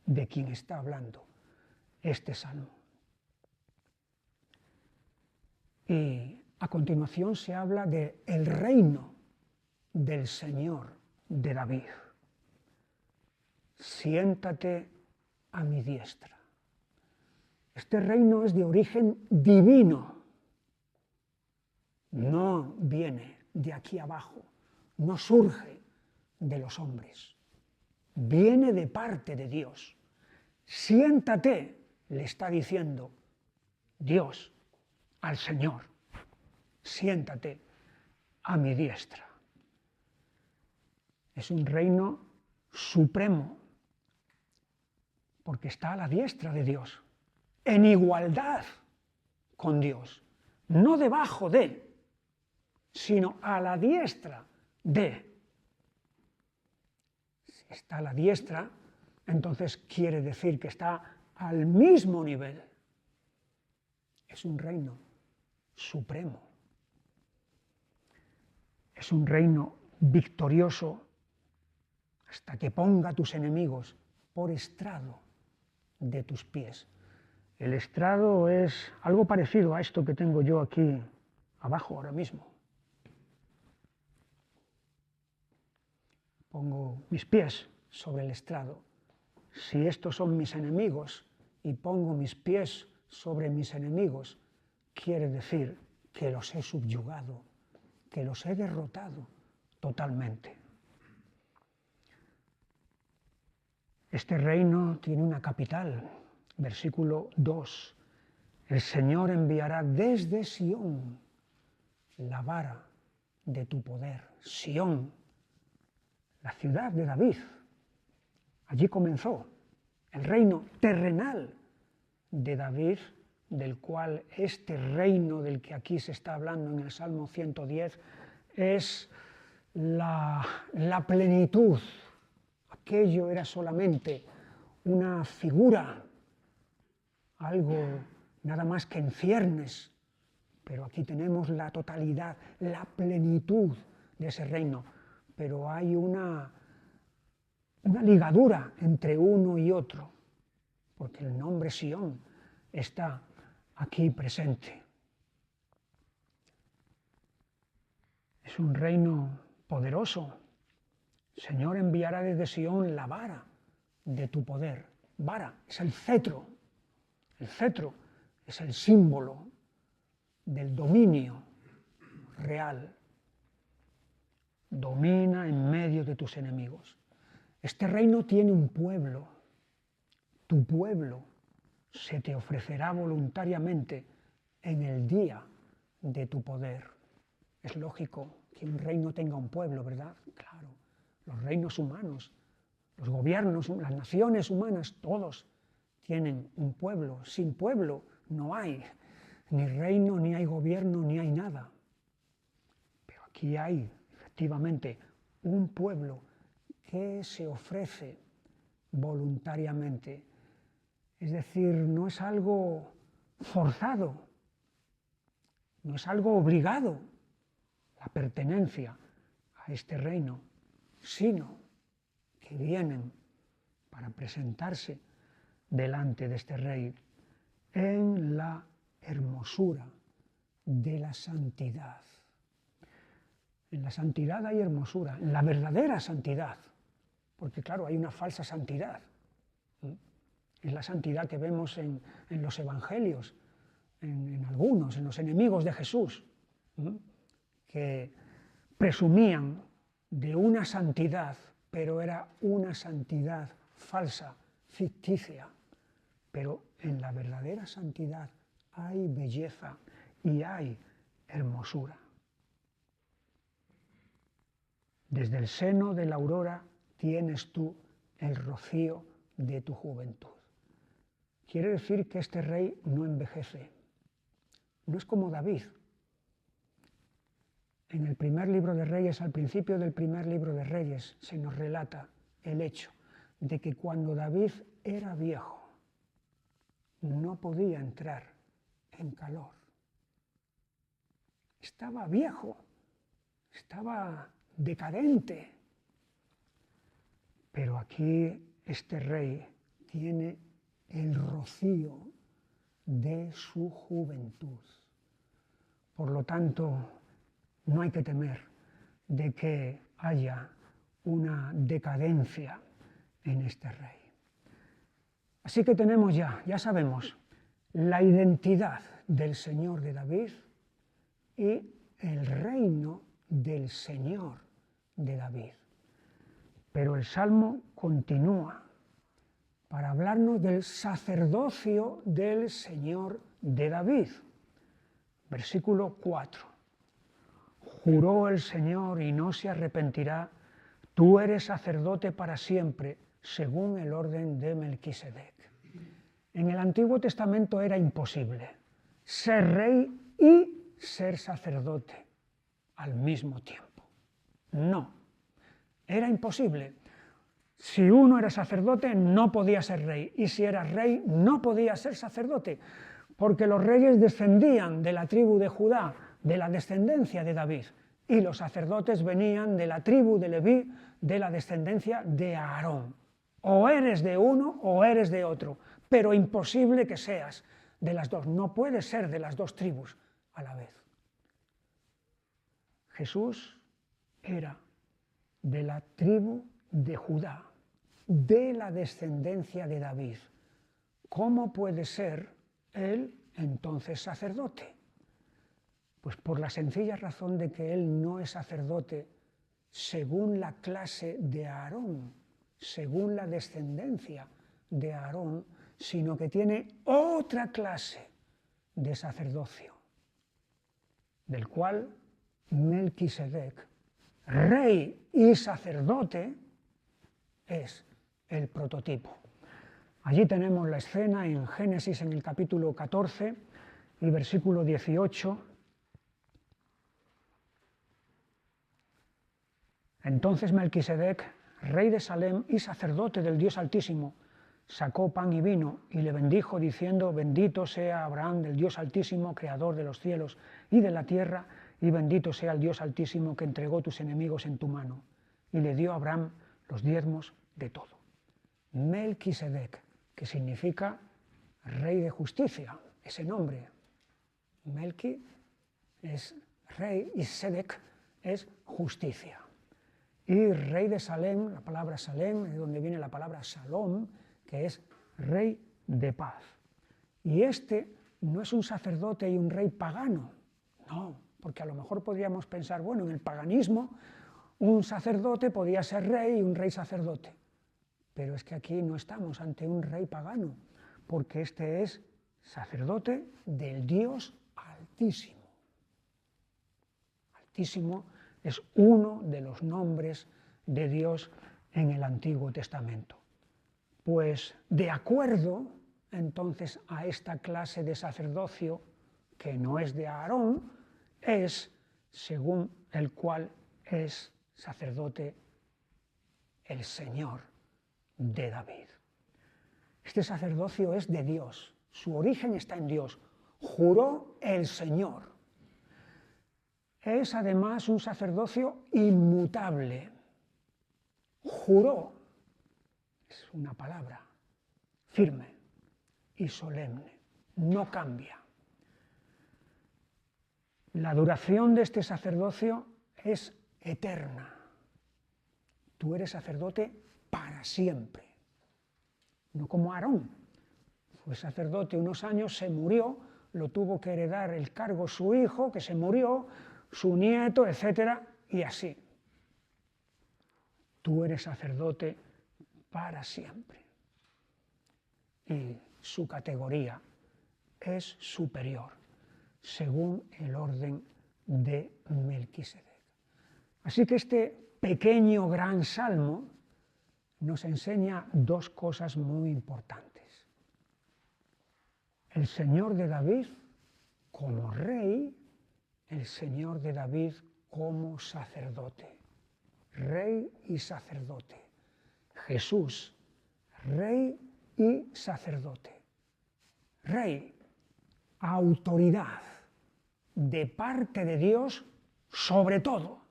de quien está hablando este salmo. Y a continuación se habla de el reino del Señor de David. Siéntate a mi diestra. Este reino es de origen divino. No viene de aquí abajo, no surge de los hombres. Viene de parte de Dios. Siéntate, le está diciendo Dios al Señor. Siéntate a mi diestra. Es un reino supremo, porque está a la diestra de Dios, en igualdad con Dios, no debajo de, sino a la diestra de. Si está a la diestra, entonces quiere decir que está al mismo nivel. Es un reino supremo. Es un reino victorioso hasta que ponga a tus enemigos por estrado de tus pies. El estrado es algo parecido a esto que tengo yo aquí abajo ahora mismo. Pongo mis pies sobre el estrado. Si estos son mis enemigos y pongo mis pies sobre mis enemigos, quiere decir que los he subyugado, que los he derrotado totalmente. Este reino tiene una capital, versículo 2. El Señor enviará desde Sión la vara de tu poder. Sión, la ciudad de David. Allí comenzó el reino terrenal de David, del cual este reino del que aquí se está hablando en el Salmo 110 es la plenitud. Aquello era solamente una figura, algo nada más que en ciernes, pero aquí tenemos la totalidad, la plenitud de ese reino. Pero hay una ligadura entre uno y otro, porque el nombre Sión está aquí presente. Es un reino poderoso. Señor enviará desde Sión la vara de tu poder. Vara es el cetro. El cetro es el símbolo del dominio real. Domina en medio de tus enemigos. Este reino tiene un pueblo. Tu pueblo se te ofrecerá voluntariamente en el día de tu poder. Es lógico que un reino tenga un pueblo, ¿verdad? Claro. Los reinos humanos Los gobiernos, las naciones humanas, todos tienen un pueblo. Sin pueblo no hay ni reino, ni hay gobierno, ni hay nada. Pero aquí hay, efectivamente, un pueblo que se ofrece voluntariamente. Es decir, no es algo forzado, no es algo obligado, la pertenencia a este reino, sino que vienen para presentarse delante de este rey en la hermosura de la santidad. En la santidad hay hermosura, en la verdadera santidad, porque claro, hay una falsa santidad. Es la santidad que vemos en los evangelios, en algunos, en los enemigos de Jesús, que presumían de una santidad, pero era una santidad falsa, ficticia. Pero en la verdadera santidad hay belleza y hay hermosura. Desde el seno de la aurora tienes tú el rocío de tu juventud. Quiere decir que este rey no envejece. No es como David. En el primer libro de Reyes, al principio del primer libro de Reyes, se nos relata el hecho de que cuando David era viejo, no podía entrar en calor. Estaba viejo, estaba decadente. Pero aquí este rey tiene el rocío de su juventud. Por lo tanto, no hay que temer de que haya una decadencia en este rey. Así que tenemos ya sabemos, la identidad del Señor de David y el reino del Señor de David. Pero el Salmo continúa para hablarnos del sacerdocio del Señor de David. Versículo 4. Juró el Señor y no se arrepentirá, tú eres sacerdote para siempre, según el orden de Melquisedec. En el Antiguo Testamento era imposible ser rey y ser sacerdote al mismo tiempo. No, era imposible. Si uno era sacerdote, no podía ser rey, y si era rey, no podía ser sacerdote, porque los reyes descendían de la tribu de Judá, de la descendencia de David, y los sacerdotes venían de la tribu de Leví, de la descendencia de Aarón. O eres de uno o eres de otro, pero imposible que seas de las dos. No puedes ser de las dos tribus a la vez. Jesús era de la tribu de Judá, de la descendencia de David. ¿Cómo puede ser él entonces sacerdote? Pues por la sencilla razón de que él no es sacerdote según la clase de Aarón, según la descendencia de Aarón, sino que tiene otra clase de sacerdocio, del cual Melquisedec, rey y sacerdote, es el prototipo. Allí tenemos la escena en Génesis en el capítulo 14 y versículo 18. Entonces Melquisedec, rey de Salem y sacerdote del Dios Altísimo, sacó pan y vino y le bendijo diciendo: bendito sea Abraham del Dios Altísimo, creador de los cielos y de la tierra, y bendito sea el Dios Altísimo que entregó tus enemigos en tu mano. Y le dio a Abraham los diezmos de todo. Melquisedec, que significa rey de justicia, ese nombre. Melqui es rey y Sedec es justicia. Y rey de Salem, la palabra Salem, es de donde viene la palabra Salom, que es rey de paz. Y este no es un sacerdote y un rey pagano, no, porque a lo mejor podríamos pensar, bueno, en el paganismo un sacerdote podía ser rey y un rey sacerdote, pero es que aquí no estamos ante un rey pagano, porque este es sacerdote del Dios Altísimo. Altísimo es uno de los nombres de Dios en el Antiguo Testamento? Pues de acuerdo entonces a esta clase de sacerdocio, que no es de Aarón, es según el cual es sacerdote el Señor de David. Este sacerdocio es de Dios, su origen está en Dios. Juró el Señor. Es además un sacerdocio inmutable. Juró, es una palabra firme y solemne, no cambia. La duración de este sacerdocio es eterna. Tú eres sacerdote para siempre, no como Aarón. Fue sacerdote unos años, se murió, lo tuvo que heredar el cargo su hijo, que se murió, su nieto, etc. Y así. Tú eres sacerdote para siempre. Y su categoría es superior, según el orden de Melquisedec. Así que este pequeño gran salmo nos enseña dos cosas muy importantes. El Señor de David como rey, el Señor de David como sacerdote. Rey y sacerdote. Jesús, rey y sacerdote. Rey, autoridad de parte de Dios sobre todo.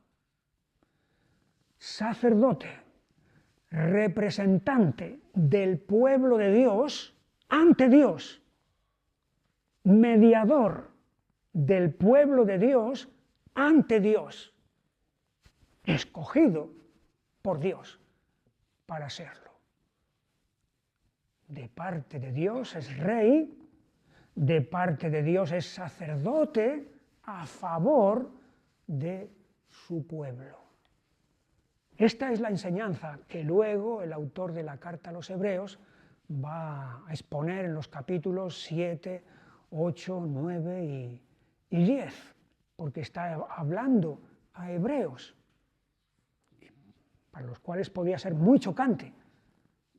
Sacerdote, representante del pueblo de Dios ante Dios. Mediador del pueblo de Dios ante Dios. Escogido por Dios para serlo. De parte de Dios es rey, de parte de Dios es sacerdote a favor de su pueblo. Esta es la enseñanza que luego el autor de la carta a los Hebreos va a exponer en los capítulos 7, 8, 9 y 10, porque está hablando a hebreos, para los cuales podía ser muy chocante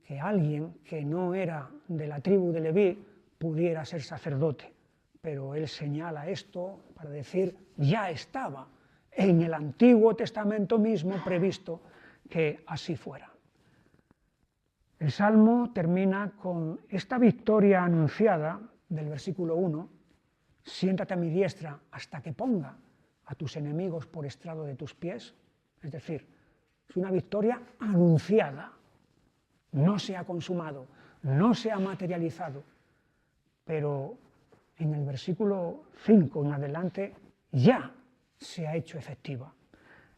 que alguien que no era de la tribu de Leví pudiera ser sacerdote. Pero él señala esto para decir, ya estaba en el Antiguo Testamento mismo previsto que así fuera. El Salmo termina con esta victoria anunciada del versículo 1, siéntate a mi diestra hasta que ponga a tus enemigos por estrado de tus pies. Es decir, es una victoria anunciada. No se ha consumado, no se ha materializado, pero en el versículo 5 en adelante ya se ha hecho efectiva.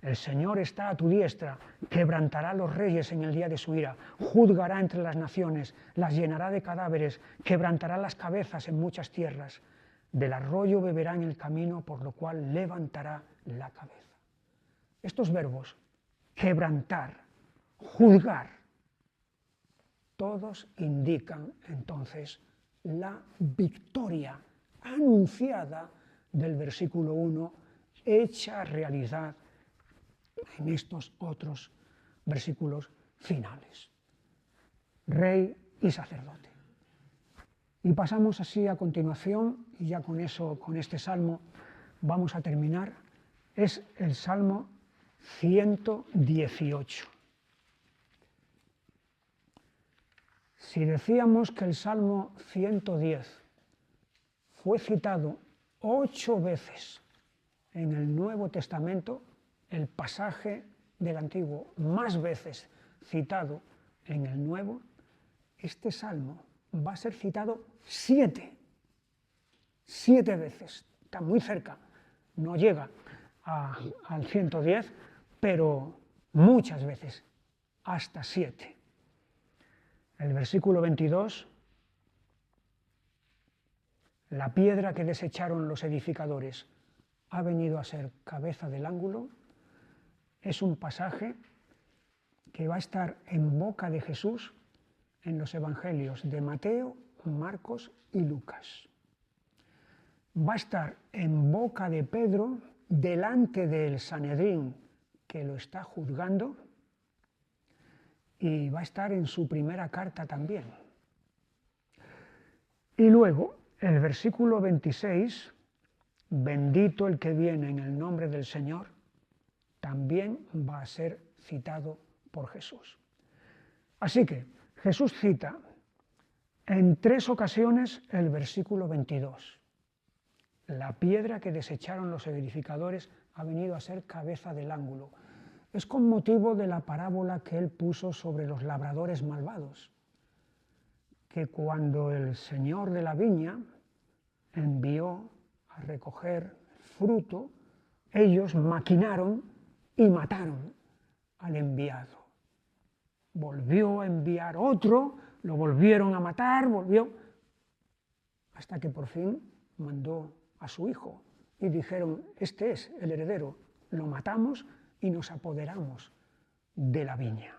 El Señor está a tu diestra, quebrantará a los reyes en el día de su ira, juzgará entre las naciones, las llenará de cadáveres, quebrantará las cabezas en muchas tierras. Del arroyo beberá en el camino, por lo cual levantará la cabeza. Estos verbos, quebrantar, juzgar, todos indican entonces la victoria anunciada del versículo 1, hecha realidad en estos otros versículos finales. Rey y sacerdote. Y pasamos así a continuación, y ya con eso, con este salmo, vamos a terminar. Es el Salmo 118. Si decíamos que el Salmo 110 fue citado 8 veces en el Nuevo Testamento, el pasaje del Antiguo más veces citado en el Nuevo, este Salmo va a ser citado 7 veces. Está muy cerca, no llega al 110, pero muchas veces, hasta 7. El versículo 22, la piedra que desecharon los edificadores ha venido a ser cabeza del ángulo, es un pasaje que va a estar en boca de Jesús en los evangelios de Mateo, Marcos y Lucas. Va a estar en boca de Pedro delante del Sanedrín que lo está juzgando, y va a estar en su primera carta también. Y luego, el versículo 26, bendito el que viene en el nombre del Señor, también va a ser citado por Jesús. Así que Jesús cita en 3 ocasiones el versículo 22. La piedra que desecharon los edificadores ha venido a ser cabeza del ángulo. Es con motivo de la parábola que él puso sobre los labradores malvados, que cuando el señor de la viña envió a recoger fruto, ellos maquinaron y mataron al enviado. Volvió a enviar otro, lo volvieron a matar, hasta que por fin mandó a su hijo y dijeron, este es el heredero, lo matamos y nos apoderamos de la viña.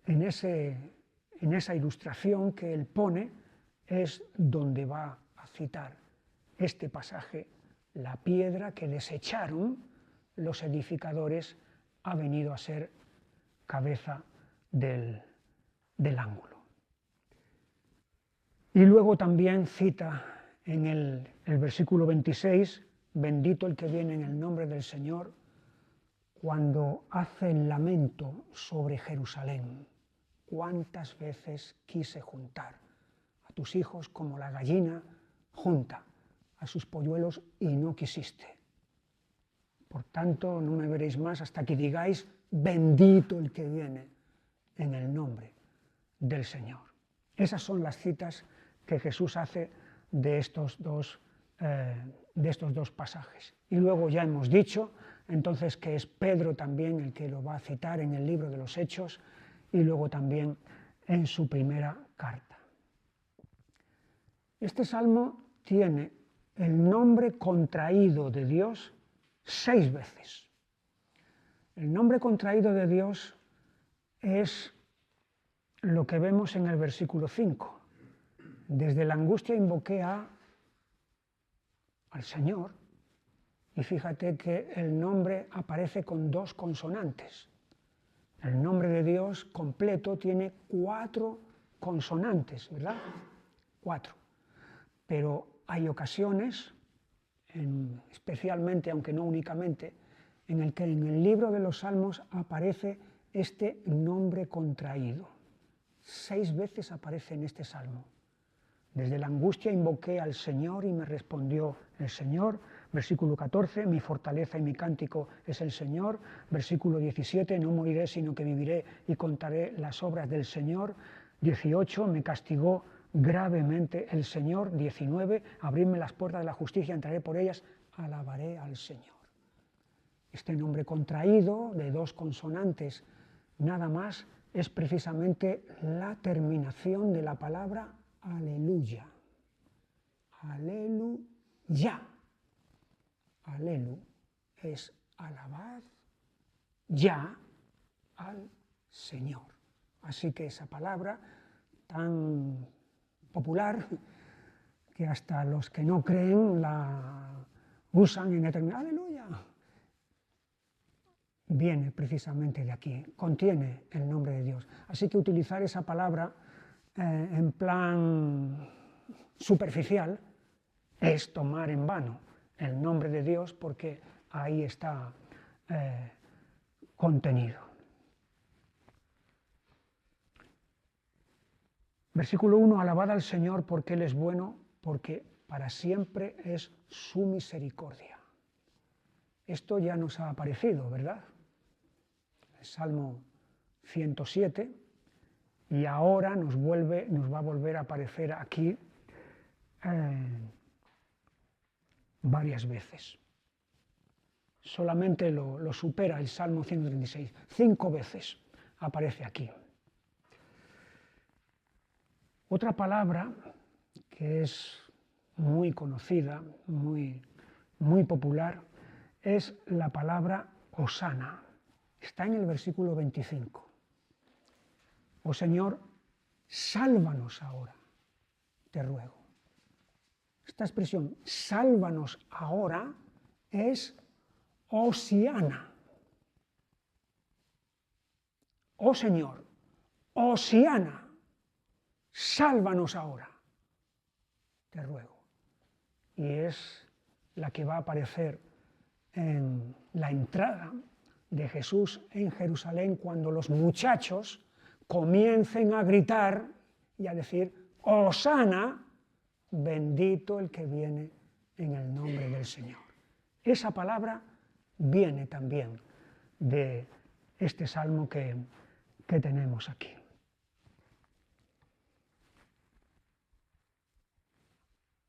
En esa ilustración que él pone es donde va a citar este pasaje, la piedra que desecharon los edificadores ha venido a ser cabeza del ángulo. Y luego también cita en el versículo 26, bendito el que viene en el nombre del Señor, cuando hace el lamento sobre Jerusalén. ¿Cuántas veces quise juntar a tus hijos como la gallina junta a sus polluelos y no quisiste? Por tanto, no me veréis más hasta que digáis, bendito el que viene en el nombre del Señor. Esas son las citas que Jesús hace de estos dos pasajes. Y luego ya hemos dicho, entonces, que es Pedro también el que lo va a citar en el libro de los Hechos y luego también en su primera carta. Este salmo tiene el nombre contraído de Dios 6 veces. El nombre contraído de Dios es lo que vemos en el versículo 5. Desde la angustia invoqué al Señor, y fíjate que el nombre aparece con 2 consonantes. El nombre de Dios completo tiene 4 consonantes, ¿verdad? 4. Pero hay ocasiones, especialmente, aunque no únicamente, en el que en el libro de los Salmos aparece este nombre contraído. 6 veces aparece en este salmo. Desde la angustia invoqué al Señor y me respondió el Señor. Versículo 14, mi fortaleza y mi cántico es el Señor. Versículo 17, no moriré sino que viviré y contaré las obras del Señor. 18, me castigó gravemente el Señor. 19, abridme las puertas de la justicia, entraré por ellas, alabaré al Señor. Este nombre contraído de 2 consonantes nada más es precisamente la terminación de la palabra aleluya. Aleluya. Alelu es alabad ya al Señor. Así que esa palabra tan popular que hasta los que no creen la usan en determinado aleluya, viene precisamente de aquí, contiene el nombre de Dios. Así que utilizar esa palabra en plan superficial es tomar en vano el nombre de Dios, porque ahí está contenido. Versículo 1, alabad al Señor porque Él es bueno, porque para siempre es su misericordia. Esto ya nos ha aparecido, ¿verdad? El Salmo 107, y ahora nos va a volver a aparecer aquí varias veces. Solamente lo supera el Salmo 136. 5 veces aparece aquí. Otra palabra que es muy conocida, muy popular, es la palabra hosana. Está en el versículo 25. Oh Señor, sálvanos ahora, te ruego. Esta expresión, sálvanos ahora, es Hosiana. oh Señor, Hosiana, sálvanos ahora, te ruego. Y es la que va a aparecer en la entrada de Jesús en Jerusalén cuando los muchachos comiencen a gritar y a decir, Hosana, bendito el que viene en el nombre del Señor. Esa palabra viene también de este salmo que tenemos aquí.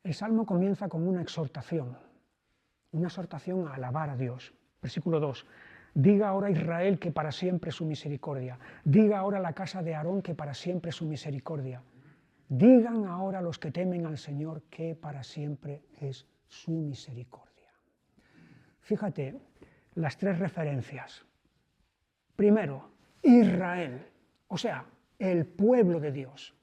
El salmo comienza con una exhortación a alabar a Dios. Versículo 2. Diga ahora Israel que para siempre es su misericordia. Diga ahora la casa de Aarón que para siempre es su misericordia. Digan ahora los que temen al Señor que para siempre es su misericordia. Fíjate las tres referencias. Primero, Israel, o sea, el pueblo de Dios.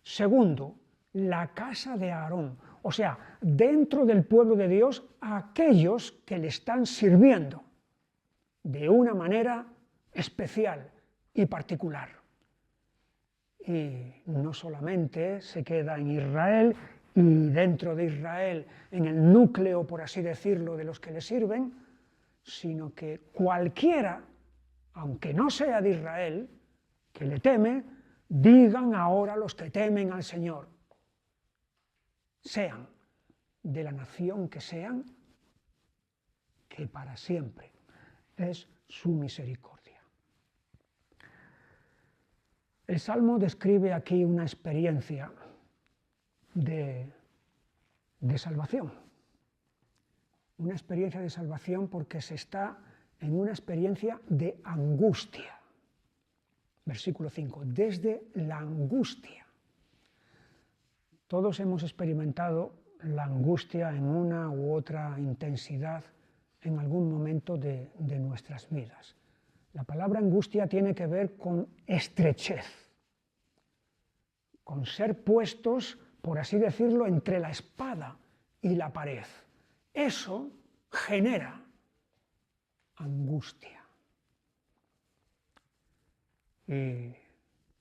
Segundo, la casa de Aarón, o sea, dentro del pueblo de Dios, aquellos que le están sirviendo de una manera especial y particular. Y no solamente se queda en Israel y dentro de Israel, en el núcleo, por así decirlo, de los que le sirven, sino que cualquiera, aunque no sea de Israel, que le teme, digan ahora los que temen al Señor, sean de la nación que sean, que para siempre es su misericordia. El Salmo describe aquí una experiencia de salvación. Una experiencia de salvación porque se está en una experiencia de angustia. Versículo 5, desde la angustia. Todos hemos experimentado la angustia en una u otra intensidad en algún momento de nuestras vidas. La palabra angustia tiene que ver con estrechez, con ser puestos, por así decirlo, entre la espada y la pared. Eso genera angustia. Y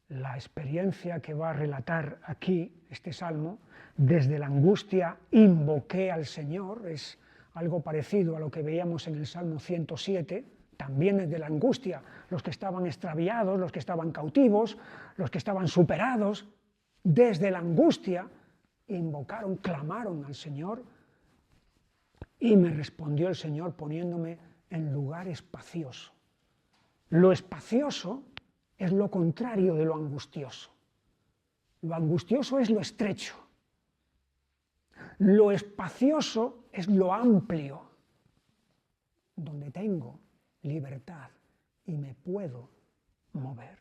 la experiencia que va a relatar aquí este salmo, desde la angustia invoqué al Señor, es algo parecido a lo que veíamos en el Salmo 107, también es de la angustia, los que estaban extraviados, los que estaban cautivos, los que estaban superados, desde la angustia invocaron, clamaron al Señor y me respondió el Señor poniéndome en lugar espacioso. Lo espacioso es lo contrario de lo angustioso. Lo angustioso es lo estrecho. Lo espacioso es lo amplio, donde tengo libertad y me puedo mover.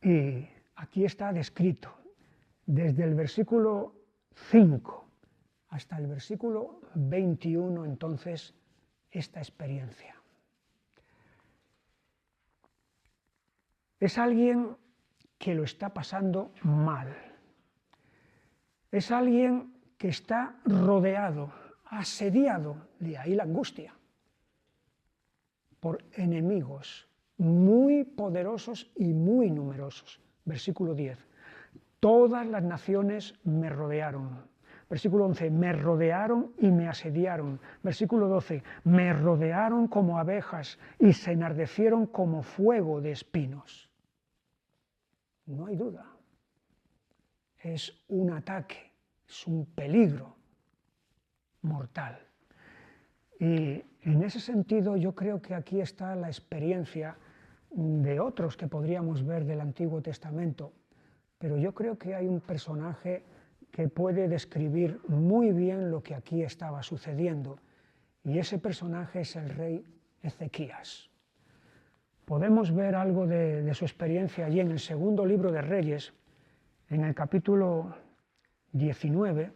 Y aquí está descrito, desde el versículo 5 hasta el versículo 21, entonces, esta experiencia. Es alguien que lo está pasando mal. Es alguien que está rodeado, asediado, de ahí la angustia, por enemigos muy poderosos y muy numerosos. Versículo 10. Todas las naciones me rodearon. Versículo 11. Me rodearon y me asediaron. Versículo 12. Me rodearon como abejas y se enardecieron como fuego de espinos. No hay duda. Es un ataque, es un peligro mortal. Y en ese sentido yo creo que aquí está la experiencia de otros que podríamos ver del Antiguo Testamento, pero yo creo que hay un personaje que puede describir muy bien lo que aquí estaba sucediendo, y ese personaje es el rey Ezequías. Podemos ver algo de su experiencia allí en el segundo libro de Reyes, en el capítulo 19,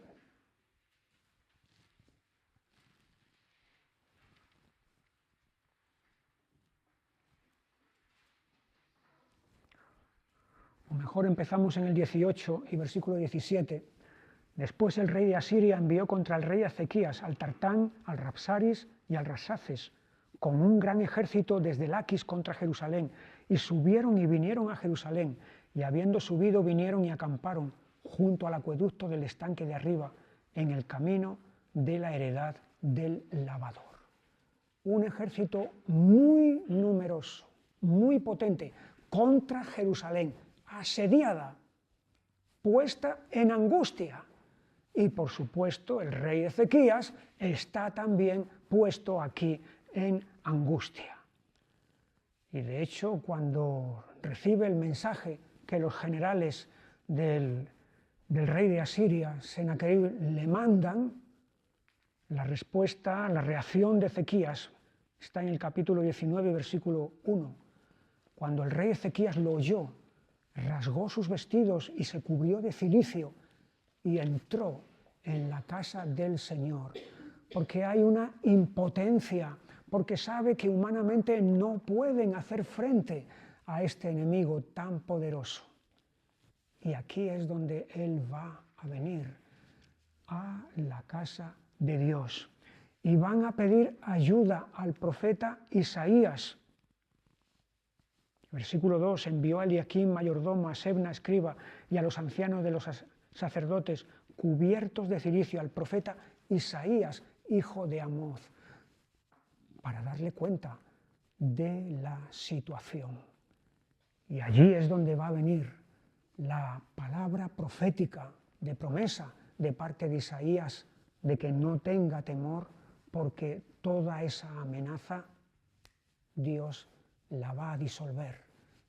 o mejor empezamos en el 18 y versículo 17. Después el rey de Asiria envió contra el rey Ezequías, al Tartán, al Rapsaris y al Rasaces, con un gran ejército desde Laquis contra Jerusalén, y subieron y vinieron a Jerusalén, y habiendo subido vinieron y acamparon junto al acueducto del estanque de arriba, en el camino de la heredad del lavador. Un ejército muy numeroso, muy potente, contra Jerusalén, asediada, puesta en angustia. Y por supuesto el rey Ezequías está también puesto aquí en angustia. Y de hecho, cuando recibe el mensaje que los generales del rey de Asiria, Sennacherib, le mandan, la respuesta, la reacción de Ezequías está en el capítulo 19, versículo 1. Cuando el rey Ezequías lo oyó, rasgó sus vestidos y se cubrió de cilicio y entró en la casa del Señor, porque hay una impotencia, porque sabe que humanamente no pueden hacer frente a este enemigo tan poderoso. Y aquí es donde él va a venir, a la casa de Dios. Y van a pedir ayuda al profeta Isaías. Versículo 2, envió a Eliaquim, mayordomo, a Sebna, escriba, y a los ancianos de los sacerdotes, cubiertos de cilicio, al profeta Isaías, hijo de Amoz, para darle cuenta de la situación. Y allí es donde va a venir la palabra profética de promesa de parte de Isaías, de que no tenga temor, porque toda esa amenaza Dios la va a disolver.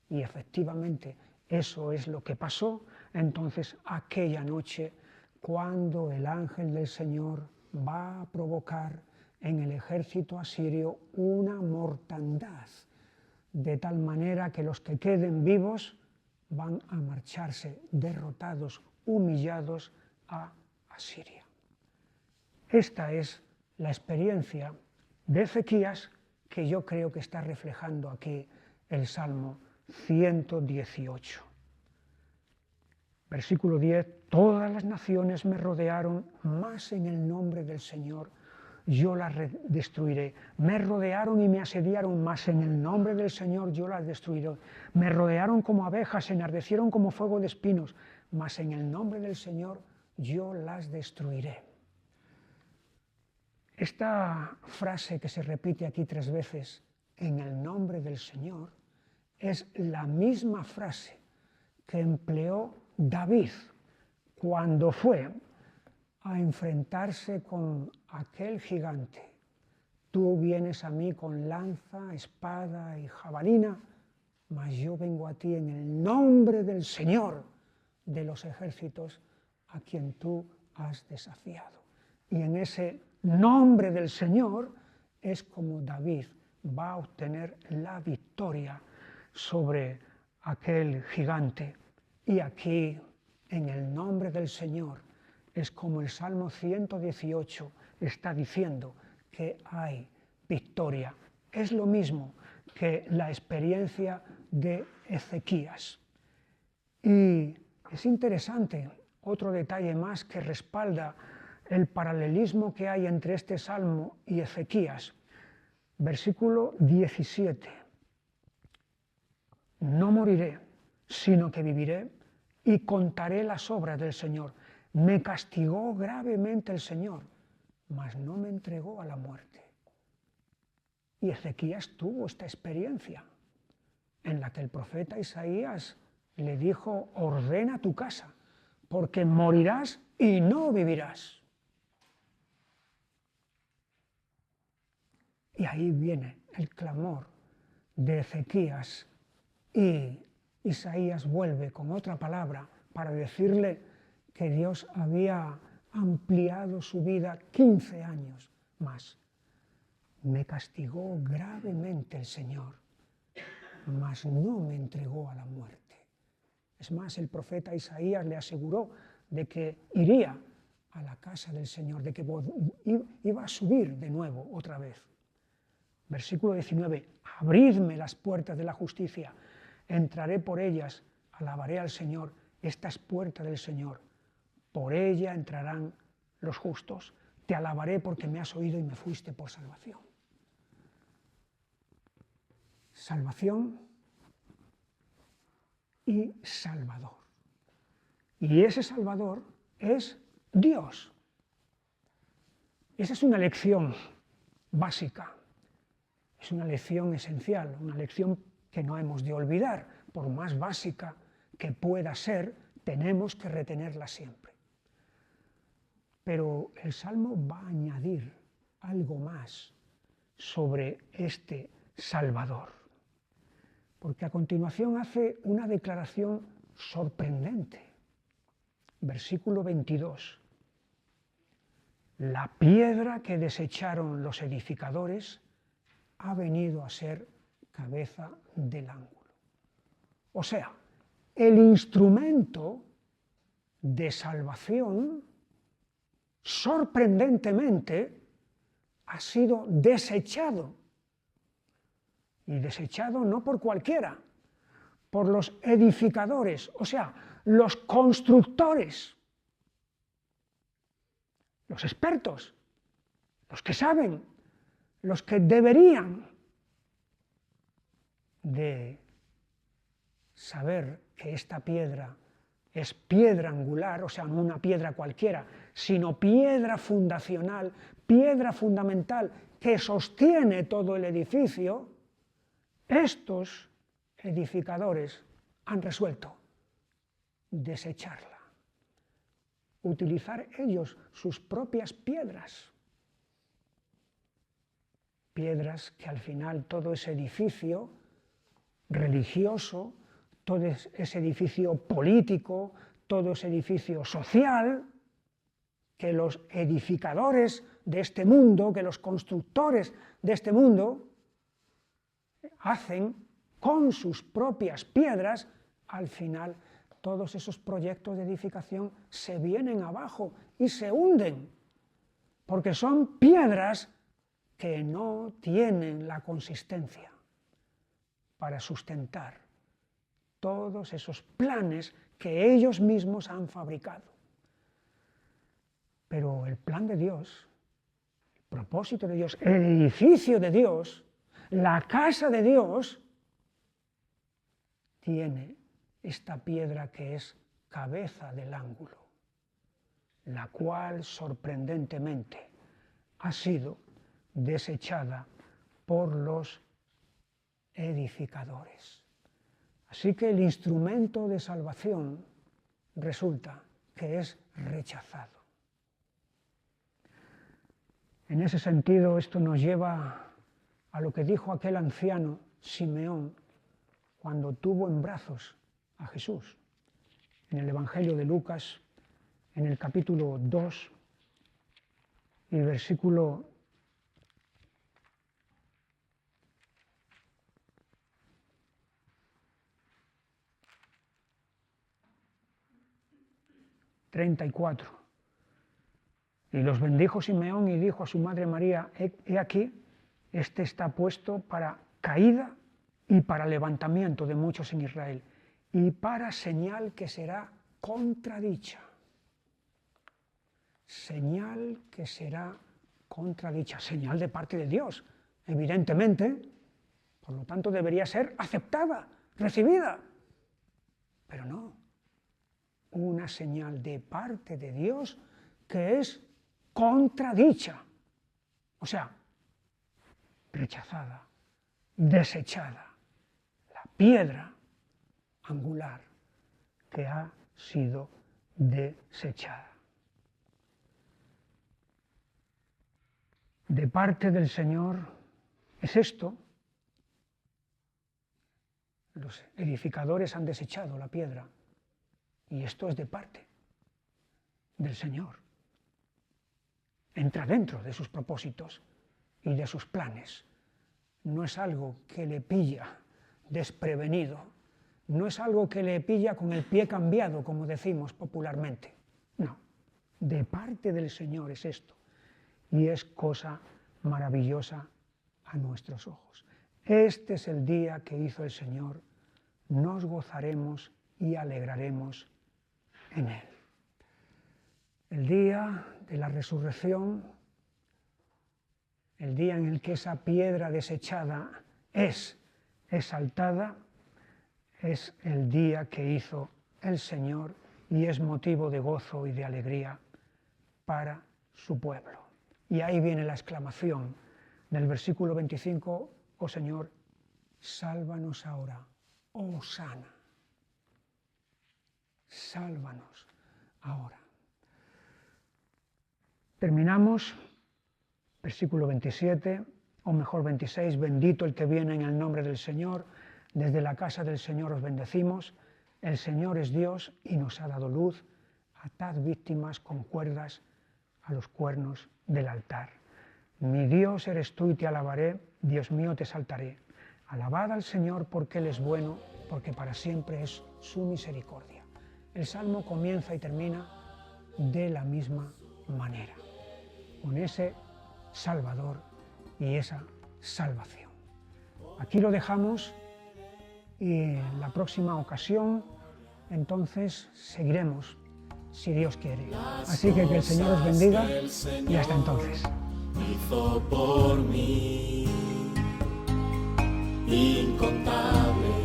Y efectivamente eso es lo que pasó entonces aquella noche, cuando el ángel del Señor va a provocar en el ejército asirio una mortandad, de tal manera que los que queden vivos van a marcharse derrotados, humillados a Asiria. Esta es la experiencia de Ezequías que yo creo que está reflejando aquí el Salmo 118. Versículo 10, todas las naciones me rodearon, mas en el nombre del Señor yo las destruiré. Me rodearon y me asediaron, mas en el nombre del Señor yo las destruiré. Me rodearon como abejas, se enardecieron como fuego de espinos, mas en el nombre del Señor yo las destruiré. Esta frase que se repite aquí 3 veces, en el nombre del Señor, es la misma frase que empleó David cuando fue a enfrentarse con aquel gigante. Tú vienes a mí con lanza, espada y jabalina, mas yo vengo a ti en el nombre del Señor de los ejércitos, a quien tú has desafiado. Y en ese nombre del Señor es como David va a obtener la victoria sobre aquel gigante. Y aquí, en el nombre del Señor, es como el Salmo 118 está diciendo que hay victoria. Es lo mismo que la experiencia de Ezequías. Y es interesante, otro detalle más que respalda el paralelismo que hay entre este Salmo y Ezequías. Versículo 17. No moriré, sino que viviré y contaré las obras del Señor. Me castigó gravemente el Señor, mas no me entregó a la muerte. Y Ezequías tuvo esta experiencia en la que el profeta Isaías le dijo, ordena tu casa, porque morirás y no vivirás. Y ahí viene el clamor de Ezequías y Isaías vuelve con otra palabra para decirle que Dios había ampliado su vida 15 años más. Me castigó gravemente el Señor, mas no me entregó a la muerte. Es más, el profeta Isaías le aseguró de que iría a la casa del Señor, de que iba a subir de nuevo otra vez. Versículo 19, abridme las puertas de la justicia, entraré por ellas, alabaré al Señor, esta es puerta del Señor, por ella entrarán los justos, te alabaré porque me has oído y me fuiste por salvación. salvación y Salvador. Y ese Salvador es Dios. Esa es una lección básica, es una lección esencial, una lección que no hemos de olvidar. Por más básica que pueda ser, tenemos que retenerla siempre. Pero el Salmo va a añadir algo más sobre este Salvador, porque a continuación hace una declaración sorprendente. Versículo 22. La piedra que desecharon los edificadores ha venido a ser cabeza del ángulo. O sea, el instrumento de salvación, sorprendentemente, ha sido desechado. Y desechado no por cualquiera, por los edificadores, o sea, los constructores, los expertos, los que saben, los que deberían de saber que esta piedra es piedra angular, o sea, no una piedra cualquiera, sino piedra fundacional, piedra fundamental que sostiene todo el edificio. Estos edificadores han resuelto desecharla, utilizar ellos sus propias piedras, piedras que al final todo ese edificio religioso, todo ese edificio político, todo ese edificio social, que los edificadores de este mundo, que los constructores de este mundo hacen con sus propias piedras, al final todos esos proyectos de edificación se vienen abajo y se hunden, porque son piedras que no tienen la consistencia para sustentar todos esos planes que ellos mismos han fabricado. Pero el plan de Dios, el propósito de Dios, el edificio de Dios, la casa de Dios, tiene esta piedra que es cabeza del ángulo, la cual sorprendentemente ha sido desechada por los edificadores. Así que el instrumento de salvación resulta que es rechazado. En ese sentido, esto nos lleva a lo que dijo aquel anciano Simeón cuando tuvo en brazos a Jesús. En el Evangelio de Lucas, en el capítulo 2 y versículo 34. Y los bendijo Simeón y dijo a su madre María: he aquí, este está puesto para caída y para levantamiento de muchos en Israel, y para señal que será contradicha. Señal que será contradicha, señal de parte de Dios, evidentemente, por lo tanto debería ser aceptada, recibida, pero no. Una señal de parte de Dios que es contradicha, o sea, rechazada, desechada, la piedra angular que ha sido desechada. De parte del Señor es esto. Los edificadores han desechado la piedra. Y esto es de parte del Señor. Entra dentro de sus propósitos y de sus planes. No es algo que le pilla desprevenido. No es algo que le pilla con el pie cambiado, como decimos popularmente. No, de parte del Señor es esto. Y es cosa maravillosa a nuestros ojos. Este es el día que hizo el Señor. Nos gozaremos y alegraremos en él. El día de la resurrección, el día en el que esa piedra desechada es exaltada, es el día que hizo el Señor y es motivo de gozo y de alegría para su pueblo. Y ahí viene la exclamación del versículo 25, oh Señor, sálvanos ahora, oh sana, sálvanos ahora. Terminamos, versículo 27, o mejor 26, bendito el que viene en el nombre del Señor, desde la casa del Señor os bendecimos, el Señor es Dios y nos ha dado luz, atad víctimas con cuerdas a los cuernos del altar. Mi Dios eres tú y te alabaré, Dios mío te exaltaré. Alabad al Señor porque Él es bueno, porque para siempre es su misericordia. El Salmo comienza y termina de la misma manera, con ese Salvador y esa salvación. Aquí lo dejamos y en la próxima ocasión entonces seguiremos, si Dios quiere. Así que el Señor os bendiga y hasta entonces. Hizo por mí incontables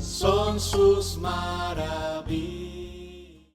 son sus maravillas.